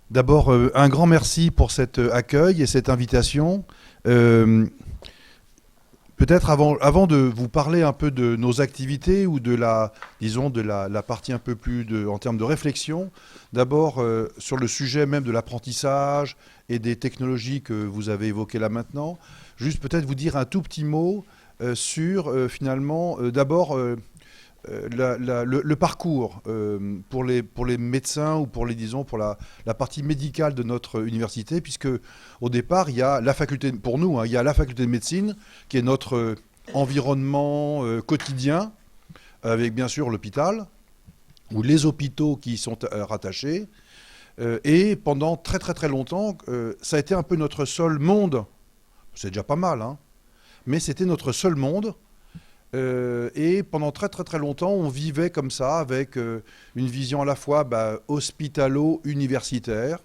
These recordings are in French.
D'abord, un grand merci pour cet accueil et cette invitation. Euh, Peut-être avant de vous parler un peu de nos activités ou de disons, la partie un peu plus en termes de réflexion, d'abord sur le sujet même de l'apprentissage et des technologies que vous avez évoquées là maintenant, juste peut-être vous dire un tout petit mot sur finalement, d'abord le parcours pour les médecins ou disons, pour la partie médicale de notre université, puisque au départ, il y a la faculté, pour nous, hein, il y a la faculté de médecine, qui est notre environnement quotidien, avec bien sûr l'hôpital, ou les hôpitaux qui y sont rattachés. Et pendant très très très longtemps, ça a été un peu notre seul monde. C'est déjà pas mal, hein, mais c'était notre seul monde. Et pendant très très très longtemps, on vivait comme ça, avec une vision à la fois hospitalo-universitaire,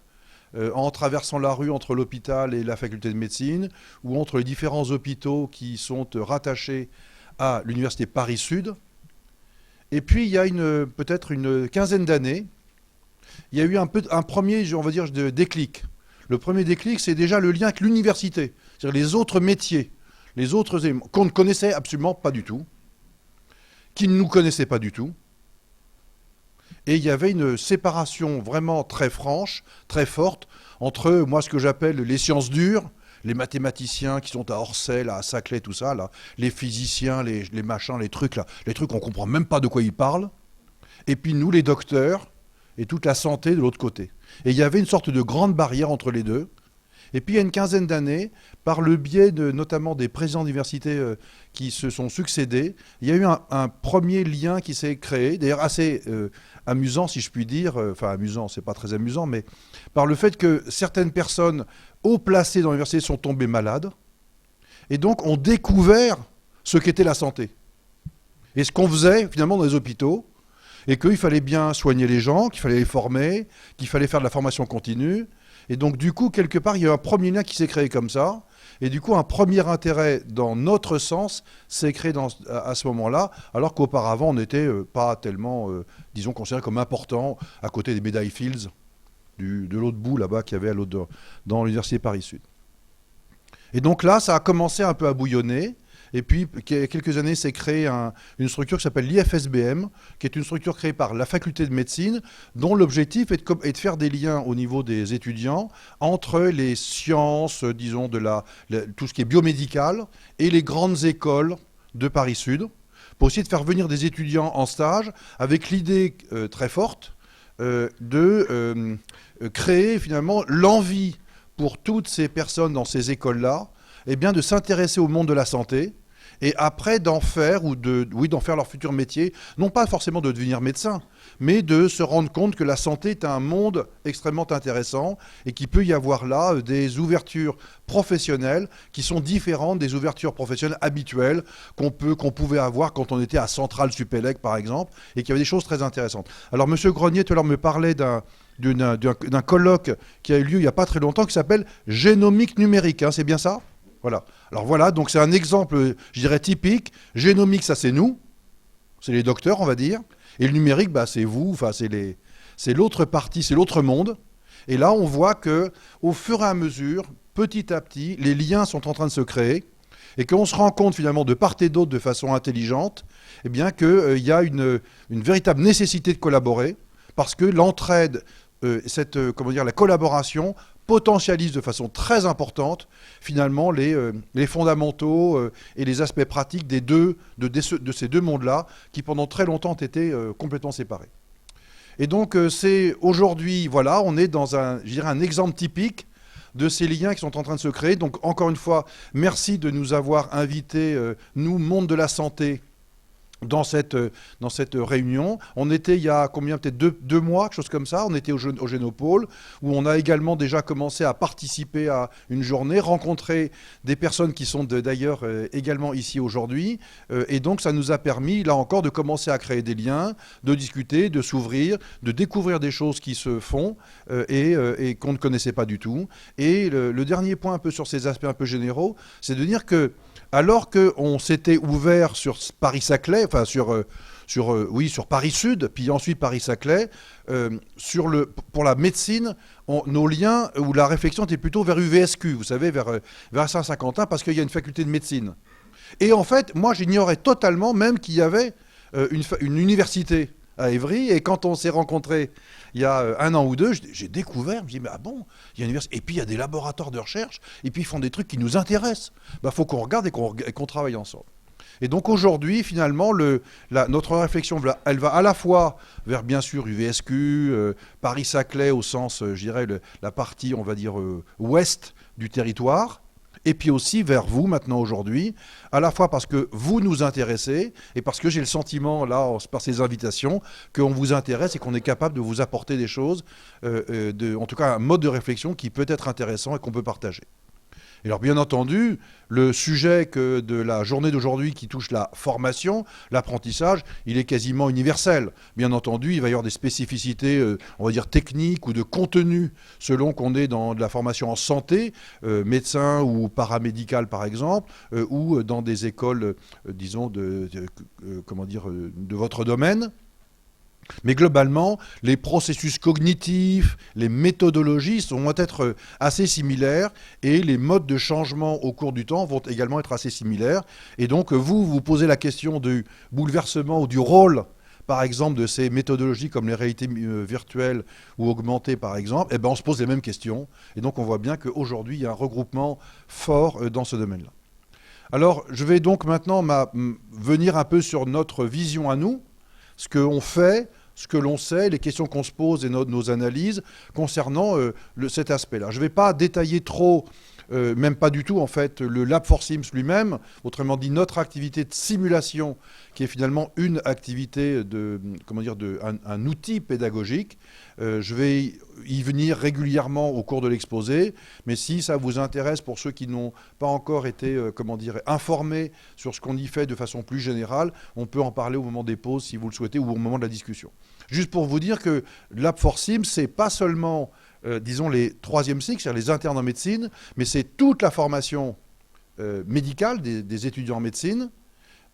en traversant la rue entre l'hôpital et la faculté de médecine, ou entre les différents hôpitaux qui sont rattachés à l'université Paris-Sud. Et puis, il y a peut-être une quinzaine d'années, il y a eu un premier, on va dire, déclic. Le premier déclic, c'est déjà le lien avec l'université, c'est-à-dire les autres métiers, les autres éléments qu'on ne connaissait absolument pas du tout, qui ne nous connaissaient pas du tout. Et il y avait une séparation vraiment très franche, très forte, entre moi ce que j'appelle les sciences dures, les mathématiciens qui sont à Orsay, là, à Saclay, tout ça, là, les physiciens, les machins, les trucs, là, les trucs on ne comprend même pas de quoi ils parlent, et puis nous les docteurs, et toute la santé de l'autre côté. Et il y avait une sorte de grande barrière entre les deux. Et puis il y a une quinzaine d'années, par le biais notamment des présidents d'université qui se sont succédés, il y a eu un premier lien qui s'est créé, d'ailleurs assez amusant si je puis dire, enfin amusant, c'est pas très amusant, mais par le fait que certaines personnes haut placées dans l'université sont tombées malades, et donc ont découvert ce qu'était la santé. Et ce qu'on faisait finalement dans les hôpitaux, et qu'il fallait bien soigner les gens, qu'il fallait les former, qu'il fallait faire de la formation continue. Et donc, du coup, quelque part, il y a eu un premier lien qui s'est créé comme ça. Et du coup, un premier intérêt dans notre sens s'est créé à ce moment-là, alors qu'auparavant, on n'était pas tellement, disons, considéré comme important à côté des médailles Fields, de l'autre bout là-bas qu'il y avait dans l'université Paris-Sud. Et donc là, ça a commencé un peu à bouillonner. Et puis, il y a quelques années, s'est créée une structure qui s'appelle l'IFSBM, qui est une structure créée par la faculté de médecine, dont l'objectif est de faire des liens au niveau des étudiants entre les sciences, disons, tout ce qui est biomédical, et les grandes écoles de Paris-Sud, pour essayer de faire venir des étudiants en stage avec l'idée très forte de créer finalement l'envie pour toutes ces personnes dans ces écoles-là, eh bien, de s'intéresser au monde de la santé, et après d'en faire, d'en faire leur futur métier, non pas forcément de devenir médecin, mais de se rendre compte que la santé est un monde extrêmement intéressant et qu'il peut y avoir là des ouvertures professionnelles qui sont différentes des ouvertures professionnelles habituelles qu'on pouvait avoir quand on était à Centrale Supélec, par exemple, et qu'il y avait des choses très intéressantes. Alors, M. Grenier, tout à l'heure, me parlait d'un colloque qui a eu lieu il n'y a pas très longtemps qui s'appelle Génomique numérique, hein, c'est bien ça ? Voilà. Alors voilà, donc c'est un exemple, je dirais, typique. Génomique, ça c'est nous, c'est les docteurs, on va dire. Et le numérique, bah, c'est vous, enfin, c'est l'autre partie, c'est l'autre monde. Et là, on voit que au fur et à mesure, petit à petit, les liens sont en train de se créer et qu'on se rend compte finalement de part et d'autre de façon intelligente, eh bien qu'il y a une véritable nécessité de collaborer parce que l'entraide, la collaboration potentialise de façon très importante finalement les fondamentaux et les aspects pratiques de ces deux mondes-là qui pendant très longtemps ont été complètement séparés. Et donc c'est aujourd'hui, voilà, on est dans je dirais un exemple typique de ces liens qui sont en train de se créer. Donc encore une fois, merci de nous avoir invités, nous, monde de la santé, dans cette réunion. On était il y a combien, peut-être deux mois, quelque chose comme ça, on était au Génopôle, où on a également déjà commencé à participer à une journée, rencontrer des personnes qui sont d'ailleurs également ici aujourd'hui. Et donc ça nous a permis, là encore, de commencer à créer des liens, de discuter, de s'ouvrir, de découvrir des choses qui se font et qu'on ne connaissait pas du tout. Et le dernier point un peu sur ces aspects un peu généraux, c'est de dire que alors qu'on s'était ouvert sur Paris-Saclay, enfin sur sur Paris-Sud, puis ensuite Paris-Saclay. Pour la médecine, nos liens où la réflexion était plutôt vers UVSQ, vous savez, vers Saint-Quentin, parce qu'il y a une faculté de médecine. Et en fait, moi, j'ignorais totalement même qu'il y avait une université à Évry. Et quand on s'est rencontrés il y a 1 an ou 2, j'ai découvert, je me dis, mais ah bon, il y a une université. Et puis il y a des laboratoires de recherche, et puis ils font des trucs qui nous intéressent. Il faut qu'on regarde et qu'on travaille ensemble. Et donc aujourd'hui, finalement, notre réflexion, elle va à la fois vers, bien sûr, UVSQ, Paris-Saclay au sens, je dirais, la partie, on va dire, ouest du territoire, et puis aussi vers vous maintenant aujourd'hui, à la fois parce que vous nous intéressez et parce que j'ai le sentiment, là, par ces invitations, qu'on vous intéresse et qu'on est capable de vous apporter des choses, en tout cas un mode de réflexion qui peut être intéressant et qu'on peut partager. Et alors bien entendu, le sujet de la journée d'aujourd'hui qui touche la formation, l'apprentissage, il est quasiment universel. Bien entendu, il va y avoir des spécificités, on va dire techniques ou de contenu, selon qu'on est dans de la formation en santé, médecin ou paramédical par exemple, ou dans des écoles, disons, de votre domaine. Mais globalement, les processus cognitifs, les méthodologies vont être assez similaires et les modes de changement au cours du temps vont également être assez similaires. Et donc, vous posez la question du bouleversement ou du rôle, par exemple, de ces méthodologies comme les réalités virtuelles ou augmentées, par exemple, on se pose les mêmes questions. Et donc, on voit bien qu'aujourd'hui, il y a un regroupement fort dans ce domaine-là. Alors, je vais donc maintenant venir un peu sur notre vision à nous, ce qu'on fait, ce que l'on sait, les questions qu'on se pose et nos analyses concernant cet aspect-là. Je ne vais pas détailler trop, même pas du tout en fait, le Lab for Sims lui-même, autrement dit notre activité de simulation, qui est finalement une activité un outil pédagogique. Je vais y venir régulièrement au cours de l'exposé, mais si ça vous intéresse, pour ceux qui n'ont pas encore été informés sur ce qu'on y fait de façon plus générale, on peut en parler au moment des pauses si vous le souhaitez ou au moment de la discussion. Juste pour vous dire que Lab for Sims, c'est pas seulement, disons, les 3e cycles, c'est-à-dire les internes en médecine, mais c'est toute la formation médicale des étudiants en médecine,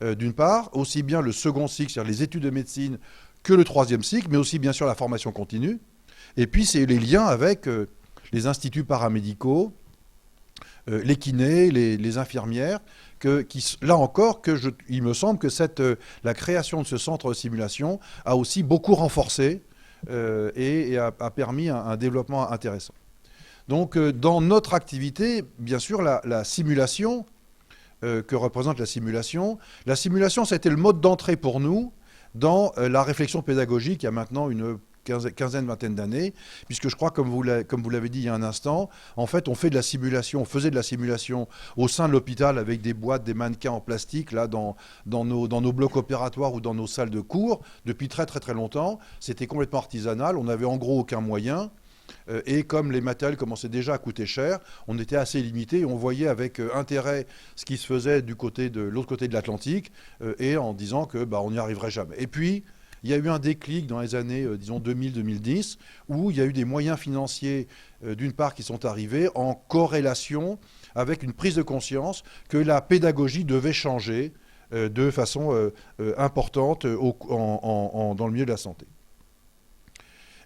d'une part, aussi bien le 2e cycle, c'est-à-dire les études de médecine, que le 3e cycle, mais aussi bien sûr la formation continue. Et puis c'est les liens avec les instituts paramédicaux, les kinés, les infirmières, là encore, il me semble que la création de ce centre de simulation a aussi beaucoup renforcé et a permis un développement intéressant. Donc dans notre activité, bien sûr, la simulation, que représente la simulation, ça a été le mode d'entrée pour nous dans la réflexion pédagogique il y a maintenant une quinzaine, vingtaine d'années, puisque je crois, comme vous l'avez dit il y a un instant, en fait, on faisait de la simulation au sein de l'hôpital avec des boîtes, des mannequins en plastique, là, dans nos blocs opératoires ou dans nos salles de cours, depuis très très très longtemps. C'était complètement artisanal, on n'avait en gros aucun moyen. Et comme les matériels commençaient déjà à coûter cher, on était assez limité et on voyait avec intérêt ce qui se faisait de l'autre côté de l'Atlantique et en disant qu'on n'y arriverait jamais. Et puis, il y a eu un déclic dans les années, disons, 2000-2010, où il y a eu des moyens financiers, d'une part, qui sont arrivés en corrélation avec une prise de conscience que la pédagogie devait changer de façon importante dans le milieu de la santé.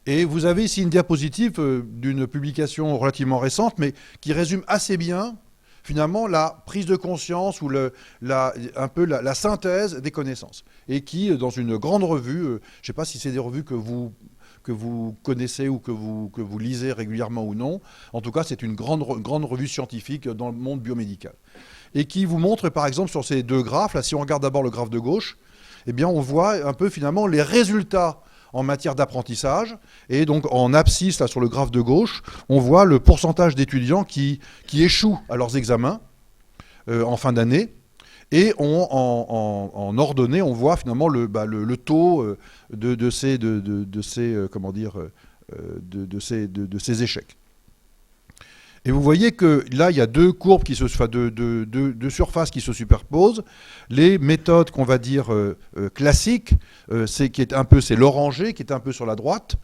Et vous avez ici une diapositive d'une publication relativement récente, mais qui résume assez bien, finalement, la prise de conscience ou un peu la synthèse des connaissances. Et qui, dans une grande revue, je ne sais pas si c'est des revues que vous connaissez ou que vous lisez régulièrement ou non, en tout cas, c'est une grande revue scientifique dans le monde biomédical. Et qui vous montre, par exemple, sur ces 2 graphes, là, si on regarde d'abord le graphe de gauche, eh bien, on voit un peu, finalement, les résultats en matière d'apprentissage. Et donc, en abscisse, là, sur le graphe de gauche, on voit le pourcentage d'étudiants qui échouent à leurs examens en fin d'année. Et en ordonnée, on voit finalement le taux de ces échecs. Et vous voyez que là, il y a 2 courbes, deux surfaces qui se superposent. Les méthodes qu'on va dire classiques, c'est l'orangé qui est un peu sur la droite.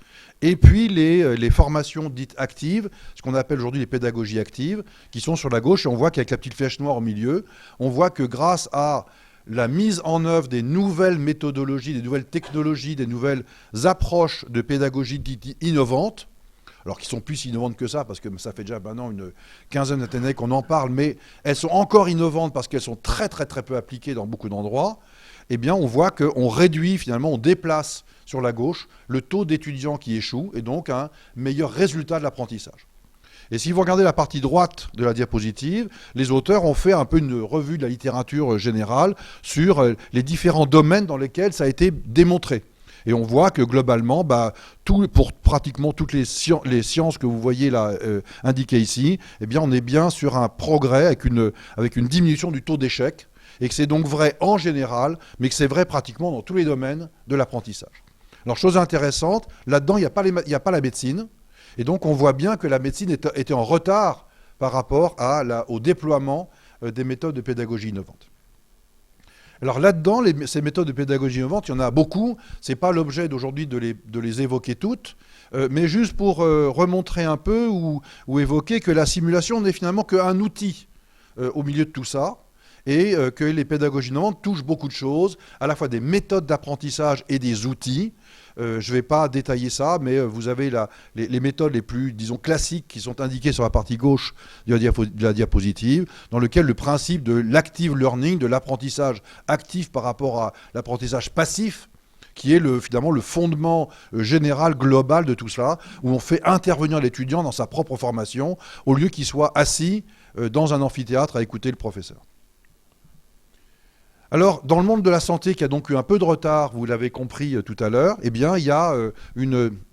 Et puis les formations dites actives, ce qu'on appelle aujourd'hui les pédagogies actives, qui sont sur la gauche. Et on voit qu'avec la petite flèche noire au milieu, on voit que grâce à la mise en œuvre des nouvelles méthodologies, des nouvelles technologies, des nouvelles approches de pédagogie dites innovantes, alors qui sont plus innovantes que ça, parce que ça fait déjà maintenant une quinzaine d'années qu'on en parle, mais elles sont encore innovantes parce qu'elles sont très très très peu appliquées dans beaucoup d'endroits, eh bien on voit qu'on réduit finalement, on déplace sur la gauche le taux d'étudiants qui échouent et donc un meilleur résultat de l'apprentissage. Et si vous regardez la partie droite de la diapositive, les auteurs ont fait un peu une revue de la littérature générale sur les différents domaines dans lesquels ça a été démontré. Et on voit que globalement, pour pratiquement toutes les sciences que vous voyez là indiquées ici, eh bien on est bien sur un progrès avec une diminution du taux d'échec, et que c'est donc vrai en général, mais que c'est vrai pratiquement dans tous les domaines de l'apprentissage. Alors chose intéressante, là-dedans il n'y a pas la médecine, et donc on voit bien que la médecine était en retard par rapport au déploiement des méthodes de pédagogie innovantes. Alors là-dedans, ces méthodes de pédagogie innovantes, il y en a beaucoup. Ce n'est pas l'objet d'aujourd'hui de les évoquer toutes, mais juste pour remontrer un peu ou évoquer que la simulation n'est finalement qu'un outil au milieu de tout ça, et que les pédagogies innovantes touchent beaucoup de choses, à la fois des méthodes d'apprentissage et des outils. Je ne vais pas détailler ça, mais vous avez les méthodes les plus, disons, classiques qui sont indiquées sur la partie gauche de la diapositive, dans lequel le principe de l'active learning, de l'apprentissage actif par rapport à l'apprentissage passif, qui est finalement le fondement général, global de tout cela, où on fait intervenir l'étudiant dans sa propre formation, au lieu qu'il soit assis dans un amphithéâtre à écouter le professeur. Alors, dans le monde de la santé, qui a donc eu un peu de retard, vous l'avez compris tout à l'heure, eh bien, il y a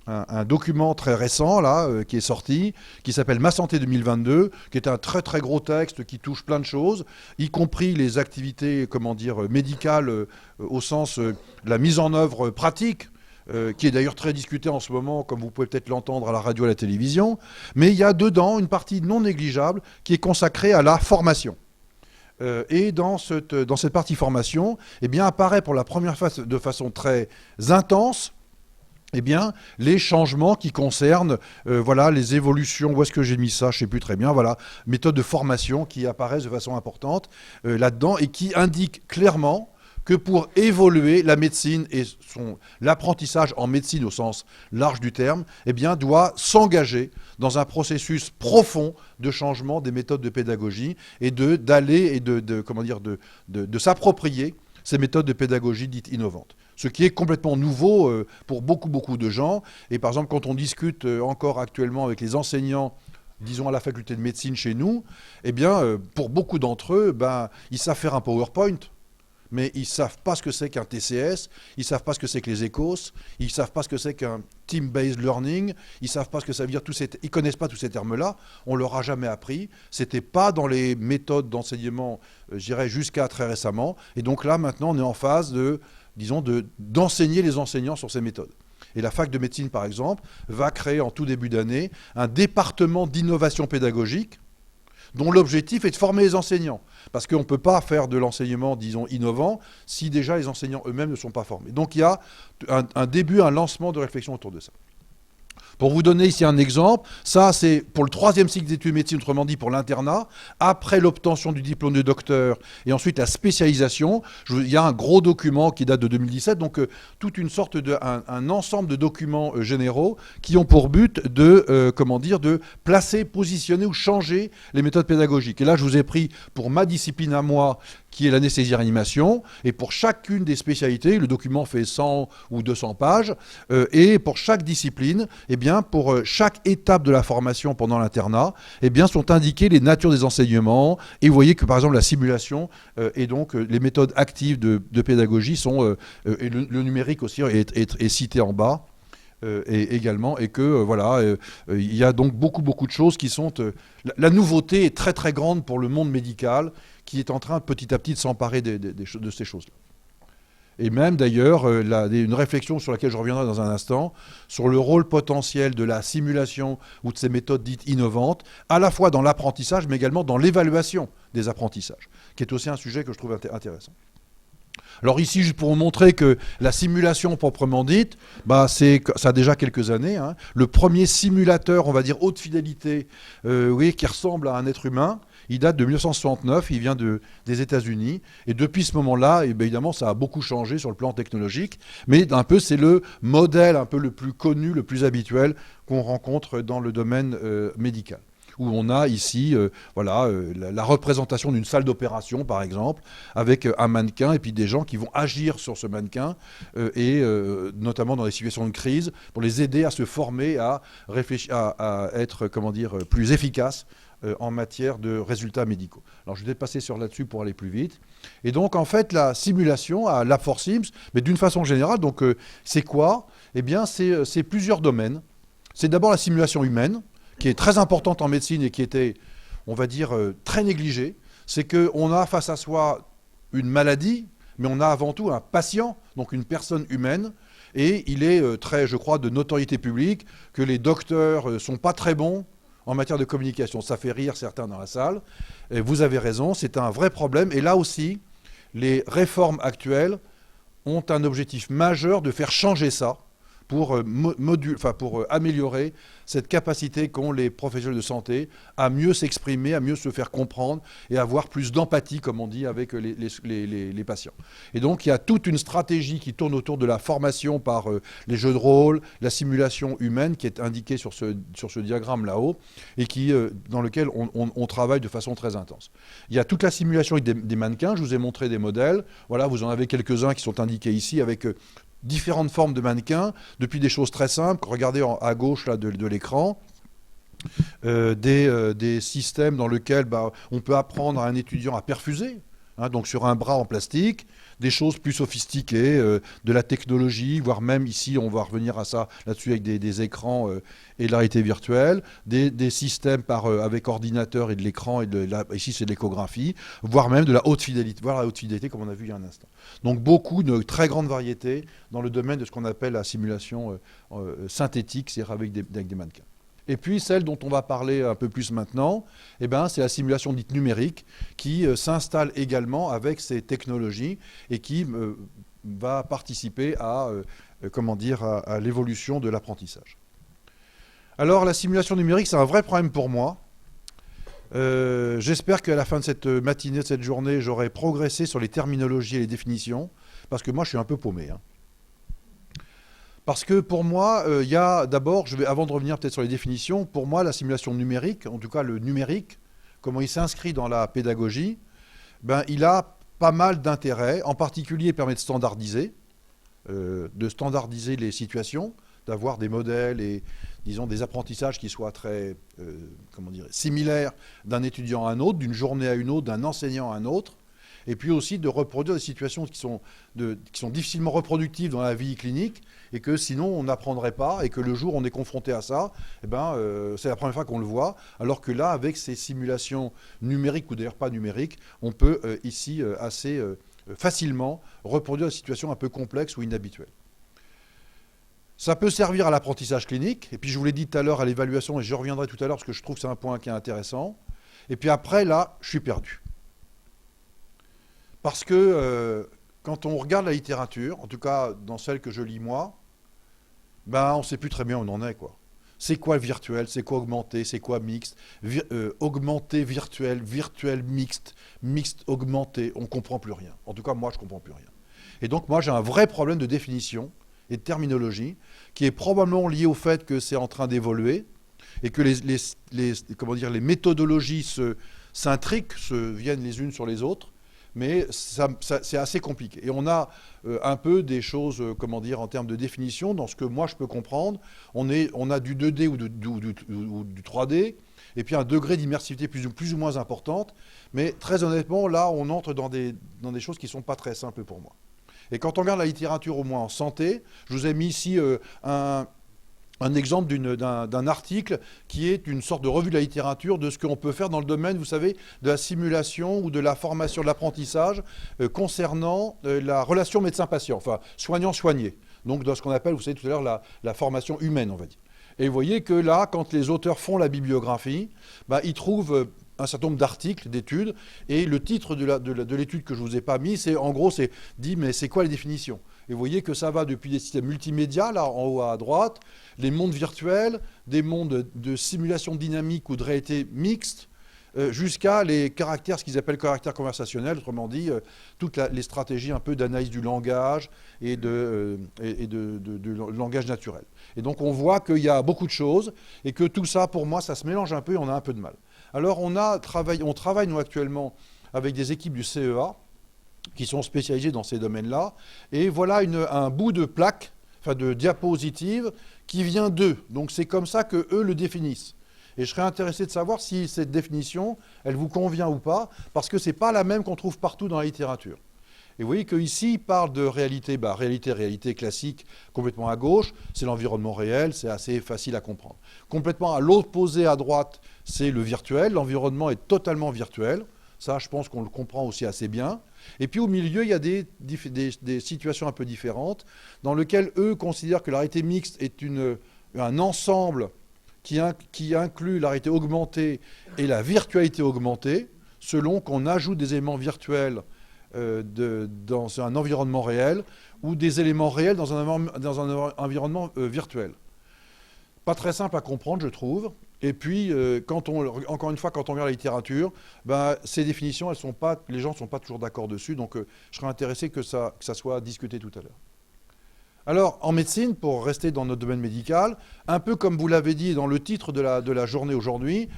un document très récent, là, qui est sorti, qui s'appelle Ma Santé 2022, qui est un très très gros texte qui touche plein de choses, y compris les activités, médicales, au sens de la mise en œuvre pratique, qui est d'ailleurs très discutée en ce moment, comme vous pouvez peut-être l'entendre à la radio et à la télévision, mais il y a dedans une partie non négligeable qui est consacrée à la formation. Et dans cette partie formation, eh bien, apparaît pour la première fois de façon très intense eh bien, les changements qui concernent les évolutions. Où est-ce que j'ai mis ça? Je ne sais plus très bien. Voilà, méthodes de formation qui apparaissent de façon importante là-dedans et qui indiquent clairement que pour évoluer, la médecine et l'apprentissage en médecine au sens large du terme, eh bien, doit s'engager dans un processus profond de changement des méthodes de pédagogie et d'aller et de s'approprier ces méthodes de pédagogie dites innovantes. Ce qui est complètement nouveau pour beaucoup de gens. Et par exemple, quand on discute encore actuellement avec les enseignants, disons à la faculté de médecine chez nous, eh bien, pour beaucoup d'entre eux, ils savent faire un PowerPoint, mais ils ne savent pas ce que c'est qu'un TCS, ils ne savent pas ce que c'est que les ECOS, ils ne savent pas ce que c'est qu'un team-based learning, ils ne savent pas ce que ça veut dire, ils ne connaissent pas tous ces termes-là, on ne leur a jamais appris, ce n'était pas dans les méthodes d'enseignement, je dirais, jusqu'à très récemment, et donc là, maintenant, on est en phase d'enseigner les enseignants sur ces méthodes. Et la fac de médecine, par exemple, va créer en tout début d'année un département d'innovation pédagogique dont l'objectif est de former les enseignants. Parce qu'on ne peut pas faire de l'enseignement, disons, innovant, si déjà les enseignants eux-mêmes ne sont pas formés. Donc il y a un lancement de réflexion autour de ça. Pour vous donner ici un exemple, ça c'est pour le 3e cycle d'études de médecine, autrement dit pour l'internat, après l'obtention du diplôme de docteur et ensuite la spécialisation, il y a un gros document qui date de 2017, donc toute une sorte un ensemble de documents généraux qui ont pour but de placer, positionner ou changer les méthodes pédagogiques. Et là je vous ai pris pour ma discipline à moi, qui est l'anesthésie-réanimation, et pour chacune des spécialités, le document fait 100 ou 200 pages, et pour chaque discipline, eh bien, pour chaque étape de la formation pendant l'internat, eh bien, sont indiquées les natures des enseignements, et vous voyez que par exemple la simulation et donc les méthodes actives de pédagogie sont, et le numérique aussi est cité en bas, également, et que il y a donc beaucoup de choses qui sont... la nouveauté est très très grande pour le monde médical, qui est en train petit à petit de s'emparer de ces choses-là. Et même d'ailleurs, une réflexion sur laquelle je reviendrai dans un instant, sur le rôle potentiel de la simulation ou de ces méthodes dites innovantes, à la fois dans l'apprentissage, mais également dans l'évaluation des apprentissages, qui est aussi un sujet que je trouve intéressant. Alors ici, juste pour vous montrer que la simulation proprement dite, ça a déjà quelques années. Le premier simulateur, on va dire haute fidélité, qui ressemble à un être humain, Il date de 1969, il vient des États-Unis. Et depuis ce moment-là, eh bien, évidemment, ça a beaucoup changé sur le plan technologique. Mais un peu, c'est le modèle un peu le plus connu, le plus habituel qu'on rencontre dans le domaine médical. Où on a ici la représentation d'une salle d'opération, par exemple, avec un mannequin et puis des gens qui vont agir sur ce mannequin, notamment dans des situations de crise, pour les aider à se former, à réfléchir, à être, plus efficaces en matière de résultats médicaux. Alors je vais passer là-dessus pour aller plus vite. Et donc en fait la simulation à Lab4Sims, mais d'une façon générale, donc c'est quoi? Eh bien c'est plusieurs domaines. C'est d'abord la simulation humaine, qui est très importante en médecine et qui était, on va dire, très négligée. C'est qu'on a face à soi une maladie, mais on a avant tout un patient, donc une personne humaine. Et il est très, je crois, de notoriété publique que les docteurs ne sont pas très bons en matière de communication. Ça fait rire certains dans la salle. Et vous avez raison, c'est un vrai problème. Et là aussi, les réformes actuelles ont un objectif majeur de faire changer ça pour améliorer cette capacité qu'ont les professionnels de santé à mieux s'exprimer, à mieux se faire comprendre et à avoir plus d'empathie, comme on dit, avec les patients. Et donc, il y a toute une stratégie qui tourne autour de la formation par les jeux de rôle, la simulation humaine qui est indiquée sur ce diagramme là-haut et dans lequel on travaille de façon très intense. Il y a toute la simulation avec des mannequins. Je vous ai montré des modèles. Voilà, vous en avez quelques-uns qui sont indiqués ici avec différentes formes de mannequins, depuis des choses très simples, regardez à gauche là, de l'écran, des systèmes dans lesquels on peut apprendre à un étudiant à perfuser, donc sur un bras en plastique, des choses plus sophistiquées, de la technologie, voire même ici, on va revenir à ça là-dessus avec des écrans et de la réalité virtuelle, des systèmes avec ordinateur et de l'écran, ici c'est de l'échographie, voire même de la haute fidélité, voire la haute fidélité comme on a vu il y a un instant. Donc beaucoup de très grande variété dans le domaine de ce qu'on appelle la simulation synthétique, c'est-à-dire avec des mannequins. Et puis celle dont on va parler un peu plus maintenant, c'est la simulation dite numérique qui s'installe également avec ces technologies et qui va participer à l'évolution de l'apprentissage. Alors la simulation numérique, c'est un vrai problème pour moi. J'espère qu'à la fin de cette matinée, de cette journée, j'aurai progressé sur les terminologies et les définitions, parce que moi je suis un peu paumé. Parce que pour moi, il y a d'abord, avant de revenir peut-être sur les définitions, pour moi, la simulation numérique, en tout cas le numérique, comment il s'inscrit dans la pédagogie, il a pas mal d'intérêts. En particulier, il permet de standardiser les situations, d'avoir des modèles et, disons, des apprentissages qui soient très, similaires d'un étudiant à un autre, d'une journée à une autre, d'un enseignant à un autre. Et puis aussi de reproduire des situations qui sont difficilement reproductives dans la vie clinique et que sinon on n'apprendrait pas et que le jour où on est confronté à ça, c'est la première fois qu'on le voit, alors que là, avec ces simulations numériques ou d'ailleurs pas numériques, on peut ici assez facilement reproduire des situations un peu complexes ou inhabituelles. Ça peut servir à l'apprentissage clinique, et puis je vous l'ai dit tout à l'heure à l'évaluation, et je reviendrai tout à l'heure parce que je trouve que c'est un point qui est intéressant. Et puis après, là, je suis perdu. Parce que quand on regarde la littérature, en tout cas dans celle que je lis moi, on ne sait plus très bien où on en est, quoi. C'est quoi le virtuel? C'est quoi augmenté? C'est quoi mixte? Augmenté, virtuel, virtuel, mixte, mixte, augmenté, on ne comprend plus rien. En tout cas, moi, je ne comprends plus rien. Et donc, moi, j'ai un vrai problème de définition et de terminologie qui est probablement lié au fait que c'est en train d'évoluer et que les méthodologies s'intriquent, viennent les unes sur les autres. Mais c'est assez compliqué. Et on a un peu des choses, en termes de définition, dans ce que moi je peux comprendre. On a du 2D ou du 3D, et puis un degré d'immersivité plus ou moins importante. Mais très honnêtement, là, on entre dans des choses qui ne sont pas très simples pour moi. Et quand on regarde la littérature, au moins en santé, je vous ai mis ici un exemple d'un article qui est une sorte de revue de la littérature de ce qu'on peut faire dans le domaine, vous savez, de la simulation ou de la formation, de l'apprentissage concernant la relation médecin-patient, enfin soignant-soigné. Donc dans ce qu'on appelle, vous savez tout à l'heure, la formation humaine, on va dire. Et vous voyez que là, quand les auteurs font la bibliographie, ils trouvent un certain nombre d'articles, d'études, et le titre de l'étude que je ne vous ai pas mis, c'est dit, mais c'est quoi les définitions? Et vous voyez que ça va depuis des systèmes multimédia, là en haut à droite, les mondes virtuels, des mondes de simulation dynamique ou de réalité mixte, jusqu'à les caractères, ce qu'ils appellent caractères conversationnels, autrement dit, toutes les stratégies un peu d'analyse du langage et de langage naturel. Et donc on voit qu'il y a beaucoup de choses et que tout ça, pour moi, ça se mélange un peu et on a un peu de mal. Alors on travaille nous actuellement avec des équipes du CEA qui sont spécialisées dans ces domaines-là. Et voilà un bout de plaque, enfin de diapositive, qui vient d'eux. Donc c'est comme ça qu'eux le définissent. Et je serais intéressé de savoir si cette définition, elle vous convient ou pas, parce que ce n'est pas la même qu'on trouve partout dans la littérature. Et vous voyez qu'ici, il parle de réalité, réalité classique, complètement à gauche, c'est l'environnement réel, c'est assez facile à comprendre. Complètement à l'opposé à droite, c'est le virtuel, l'environnement est totalement virtuel, ça je pense qu'on le comprend aussi assez bien. Et puis au milieu, il y a des situations un peu différentes, dans lesquelles eux considèrent que la réalité mixte est un ensemble qui inclut la réalité augmentée et la virtualité augmentée, selon qu'on ajoute des éléments virtuels dans un environnement réel ou des éléments réels dans un environnement virtuel. Pas très simple à comprendre, je trouve. Et puis, encore une fois, quand on regarde la littérature, ces définitions, les gens ne sont pas toujours d'accord dessus. Donc, je serais intéressé que ça soit discuté tout à l'heure. Alors, en médecine, pour rester dans notre domaine médical, un peu comme vous l'avez dit dans le titre de la journée aujourd'hui,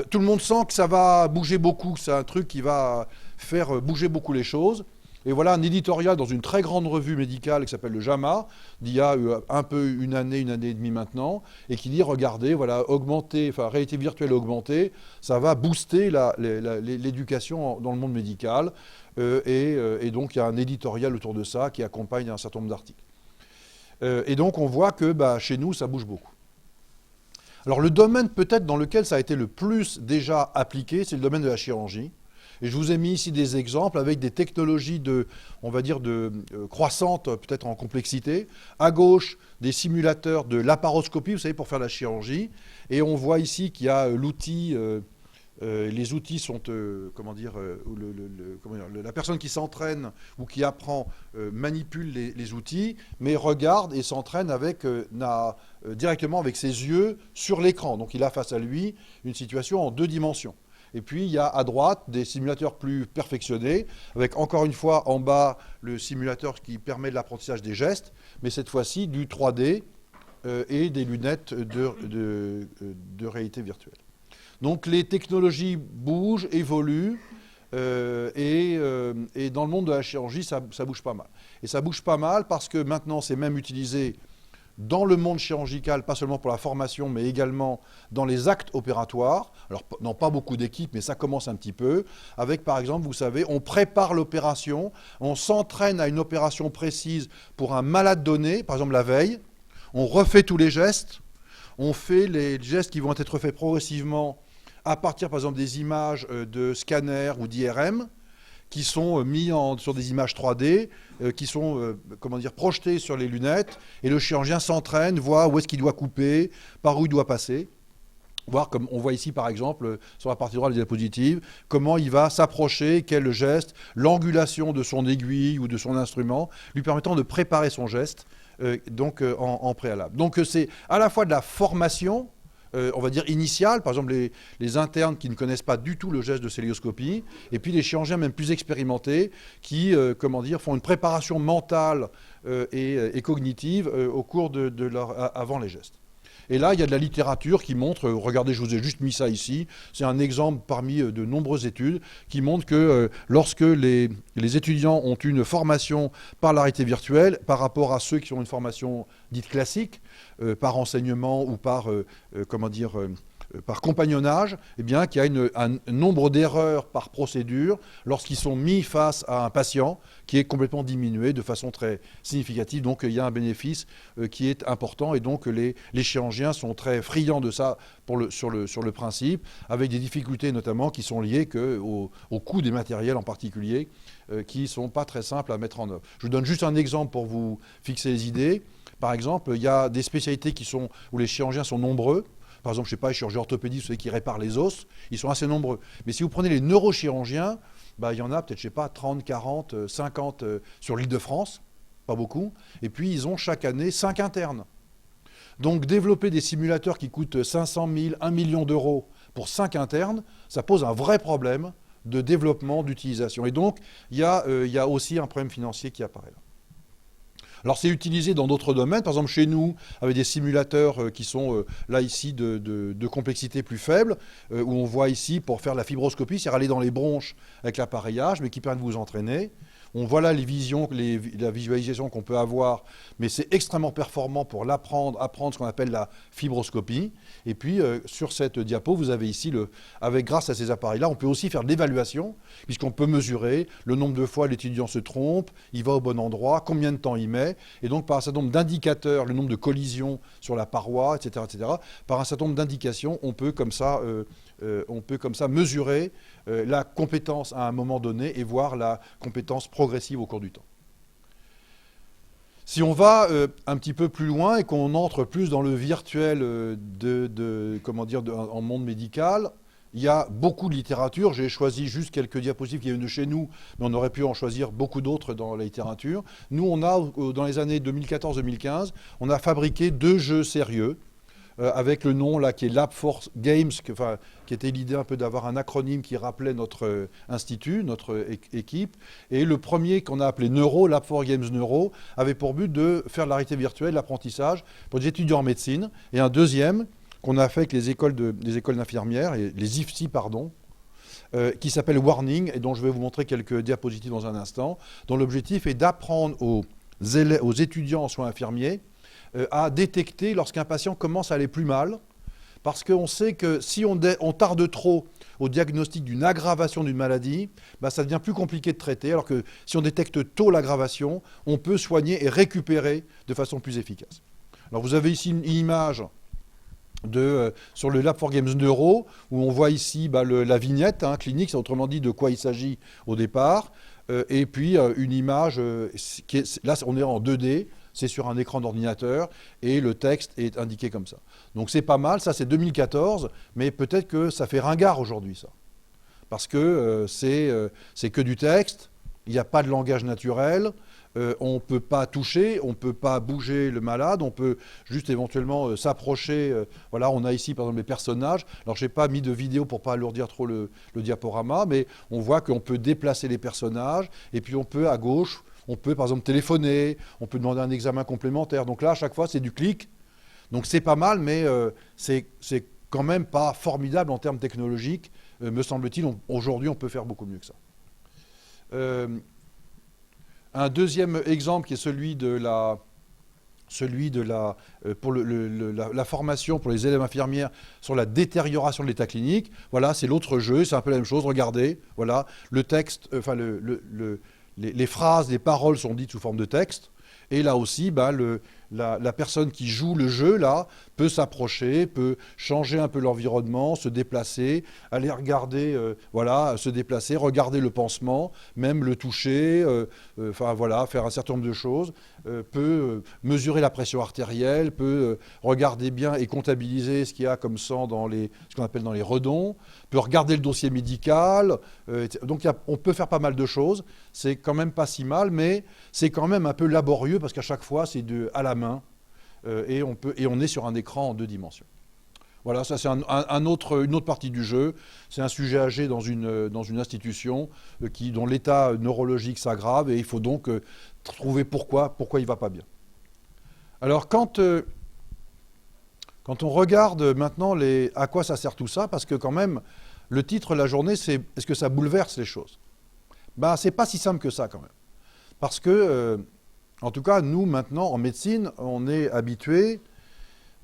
tout le monde sent que ça va bouger beaucoup, que c'est un truc qui va faire bouger beaucoup les choses. Et voilà un éditorial dans une très grande revue médicale qui s'appelle le JAMA, d'il y a un peu une année et demie maintenant, et qui dit, regardez, voilà, réalité virtuelle augmentée, ça va booster l'éducation dans le monde médical. Et donc, il y a un éditorial autour de ça qui accompagne un certain nombre d'articles. Et donc, on voit que chez nous, ça bouge beaucoup. Alors, le domaine peut-être dans lequel ça a été le plus déjà appliqué, c'est le domaine de la chirurgie. Et je vous ai mis ici des exemples avec des technologies croissantes, peut-être en complexité. À gauche, des simulateurs de laparoscopie, vous savez, pour faire la chirurgie. Et on voit ici qu'il y a l'outil, les outils sont, la personne qui s'entraîne ou qui apprend manipule les outils, mais regarde et s'entraîne directement avec ses yeux sur l'écran. Donc il a face à lui une situation en 2 dimensions. Et puis, il y a à droite des simulateurs plus perfectionnés, avec encore une fois en bas le simulateur qui permet de l'apprentissage des gestes, mais cette fois-ci du 3D et des lunettes de réalité virtuelle. Donc, les technologies bougent, évoluent, et dans le monde de la chirurgie, ça bouge pas mal. Et ça bouge pas mal parce que maintenant, c'est même utilisé dans le monde chirurgical, pas seulement pour la formation, mais également dans les actes opératoires. Alors, non, pas beaucoup d'équipes, mais ça commence un petit peu. Avec, par exemple, vous savez, on prépare l'opération, on s'entraîne à une opération précise pour un malade donné, par exemple la veille, on refait tous les gestes, on fait les gestes qui vont être faits progressivement à partir, par exemple, des images de scanner ou d'IRM, qui sont mis sur des images 3D, qui sont projetées sur les lunettes, et le chirurgien s'entraîne, voit où est-ce qu'il doit couper, par où il doit passer. Voir comme on voit ici par exemple sur la partie droite de la diapositive, comment il va s'approcher, quel geste, l'angulation de son aiguille ou de son instrument, lui permettant de préparer son geste en préalable. Donc c'est à la fois de la formation, on va dire initiale, par exemple les internes qui ne connaissent pas du tout le geste de célioscopie, et puis les chirurgiens même plus expérimentés qui font une préparation mentale et cognitive au cours avant les gestes. Et là, il y a de la littérature qui montre, regardez, je vous ai juste mis ça ici, c'est un exemple parmi de nombreuses études qui montrent que lorsque les étudiants ont une formation par la réalité virtuelle, par rapport à ceux qui ont une formation dite classique, par enseignement ou par compagnonnage, eh bien, qu'il y a un nombre d'erreurs par procédure lorsqu'ils sont mis face à un patient qui est complètement diminué de façon très significative. Donc, il y a un bénéfice qui est important et donc les chirurgiens sont très friands de ça sur le principe, avec des difficultés notamment qui sont liées au coût des matériels en particulier, qui ne sont pas très simples à mettre en œuvre. Je vous donne juste un exemple pour vous fixer les idées. Par exemple, il y a des spécialités où les chirurgiens sont nombreux. Par exemple, je ne sais pas, les chirurgiens orthopédistes, ceux qui réparent les os, ils sont assez nombreux. Mais si vous prenez les neurochirurgiens, il y en a peut-être, je ne sais pas, 30, 40, 50 sur l'Île-de-France, pas beaucoup. Et puis, ils ont chaque année 5 internes. Donc, développer des simulateurs qui coûtent 500 000, 1 million d'euros pour 5 internes, ça pose un vrai problème de développement, d'utilisation. Et donc, il y a aussi un problème financier qui apparaît là. Alors c'est utilisé dans d'autres domaines, par exemple chez nous, avec des simulateurs qui sont là ici de complexité plus faible, où on voit ici pour faire la fibroscopie, c'est-à-dire aller dans les bronches avec l'appareillage, mais qui permet de vous entraîner. On voit là la visualisation qu'on peut avoir, mais c'est extrêmement performant pour apprendre ce qu'on appelle la fibroscopie. Et puis, sur cette diapo, vous avez ici, grâce à ces appareils-là, on peut aussi faire de l'évaluation, puisqu'on peut mesurer le nombre de fois l'étudiant se trompe, il va au bon endroit, combien de temps il met, et donc par un certain nombre d'indicateurs, le nombre de collisions sur la paroi, etc., par un certain nombre d'indications, on peut comme ça mesurer la compétence à un moment donné et voir la compétence progressive au cours du temps. Si on va un petit peu plus loin et qu'on entre plus dans le virtuel en monde médical, il y a beaucoup de littérature. J'ai choisi juste quelques diapositives qui viennent de chez nous, mais on aurait pu en choisir beaucoup d'autres dans la littérature. Nous, on a, dans les années 2014-2015, on a fabriqué 2 jeux sérieux, avec le nom là qui est Lab Force Games, qui était l'idée un peu d'avoir un acronyme qui rappelait notre institut, notre équipe. Et le premier qu'on a appelé Neuro, Lab Force Games Neuro, avait pour but de faire de la réalité virtuelle, l'apprentissage pour des étudiants en médecine. Et un deuxième qu'on a fait avec les écoles d'infirmières, les IFSI, pardon, qui s'appelle Warning, et dont je vais vous montrer quelques diapositives dans un instant, dont l'objectif est d'apprendre aux étudiants en soins infirmiers à détecter lorsqu'un patient commence à aller plus mal, parce qu'on sait que si on tarde trop au diagnostic d'une aggravation d'une maladie, ça devient plus compliqué de traiter, alors que si on détecte tôt l'aggravation, on peut soigner et récupérer de façon plus efficace. Alors vous avez ici une image sur le Lab for Games Neuro, où on voit ici la vignette clinique, c'est autrement dit de quoi il s'agit au départ, et puis une image, là on est en 2D, c'est sur un écran d'ordinateur et le texte est indiqué comme ça. Donc c'est pas mal, ça c'est 2014, mais peut-être que ça fait ringard aujourd'hui ça. Parce que c'est que du texte, il n'y a pas de langage naturel, on ne peut pas toucher, on ne peut pas bouger le malade, on peut juste éventuellement s'approcher. Voilà, on a ici par exemple les personnages. Alors je n'ai pas mis de vidéo pour ne pas alourdir trop le diaporama, mais on voit qu'on peut déplacer les personnages et puis on peut à gauche, on peut par exemple téléphoner, on peut demander un examen complémentaire. Donc là, à chaque fois, c'est du clic. Donc c'est pas mal, mais c'est quand même pas formidable en termes technologiques. Me semble-t-il, aujourd'hui, on peut faire beaucoup mieux que ça. Un deuxième exemple qui est celui de la formation pour les élèves infirmières sur la détérioration de l'état clinique. Voilà, c'est l'autre jeu, c'est un peu la même chose. Regardez, voilà, le texte, les phrases, les paroles sont dites sous forme de texte. Et là aussi, la personne qui joue le jeu là peut s'approcher, peut changer un peu l'environnement, se déplacer, aller regarder, se déplacer, regarder le pansement, même le toucher, faire un certain nombre de choses, peut mesurer la pression artérielle, peut regarder bien et comptabiliser ce qu'il y a comme sang ce qu'on appelle dans les redons, peut regarder le dossier médical. Donc on peut faire pas mal de choses. C'est quand même pas si mal, mais c'est quand même un peu laborieux parce qu'à chaque fois c'est à la main et on est sur un écran en 2 dimensions. Voilà, ça c'est une autre partie du jeu. C'est un sujet âgé dans une institution dont l'état neurologique s'aggrave et il faut donc trouver pourquoi il ne va pas bien. Alors quand on regarde maintenant à quoi ça sert tout ça, parce que quand même le titre de la journée c'est est-ce que ça bouleverse les choses ? C'est pas si simple que ça quand même. Parce que, en tout cas, nous maintenant en médecine, on est habitués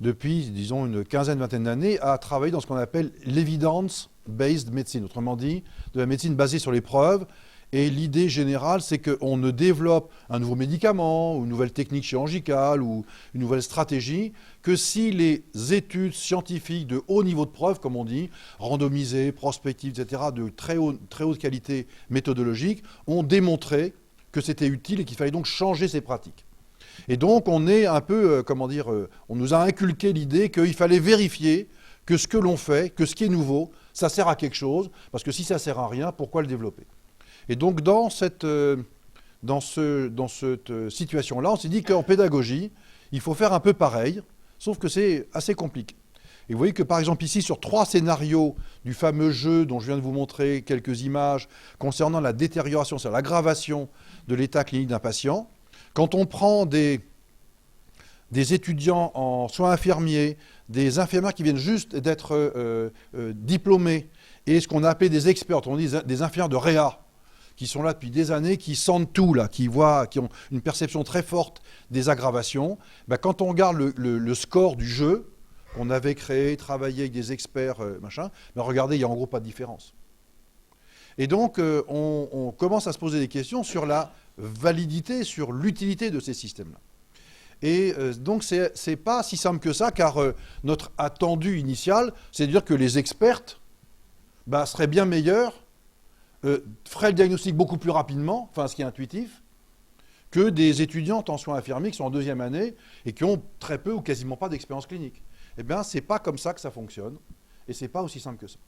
depuis, disons, une quinzaine, vingtaine d'années, à travailler dans ce qu'on appelle l'evidence-based medicine, autrement dit, de la médecine basée sur les preuves. Et l'idée générale, c'est qu'on ne développe un nouveau médicament, ou une nouvelle technique chirurgicale, ou une nouvelle stratégie, que si les études scientifiques de haut niveau de preuve, comme on dit, randomisées, prospectives, etc., de très haute qualité méthodologique, ont démontré que c'était utile et qu'il fallait donc changer ces pratiques. Et donc on est un peu, on nous a inculqué l'idée qu'il fallait vérifier que ce que l'on fait, que ce qui est nouveau, ça sert à quelque chose, parce que si ça ne sert à rien, pourquoi le développer ? Et donc dans cette situation-là, on s'est dit qu'en pédagogie, il faut faire un peu pareil, sauf que c'est assez compliqué. Et vous voyez que par exemple ici, sur 3 scénarios du fameux jeu dont je viens de vous montrer quelques images concernant la détérioration, c'est-à-dire l'aggravation de l'état clinique d'un patient, quand on prend des étudiants en soins infirmiers, des infirmières qui viennent juste d'être diplômés, et ce qu'on a appelé des experts, on dit des infirmières de réa, qui sont là depuis des années, qui sentent tout, là, qui ont une perception très forte des aggravations, ben, quand on regarde le score du jeu, qu'on avait créé, travaillé avec des experts, machin, ben, regardez, il n'y a en gros pas de différence. Et donc, on commence à se poser des questions sur la validité, sur l'utilité de ces systèmes-là. Et donc, c'est pas si simple que ça, car notre attendu initial, c'est de dire que les expertes bah, seraient bien meilleurs, feraient le diagnostic beaucoup plus rapidement, enfin, ce qui est intuitif, que des étudiantes en soins infirmiers qui sont en 2e année et qui ont très peu ou quasiment pas d'expérience clinique. Eh bien, c'est pas comme ça que ça fonctionne, et c'est pas aussi simple que ça.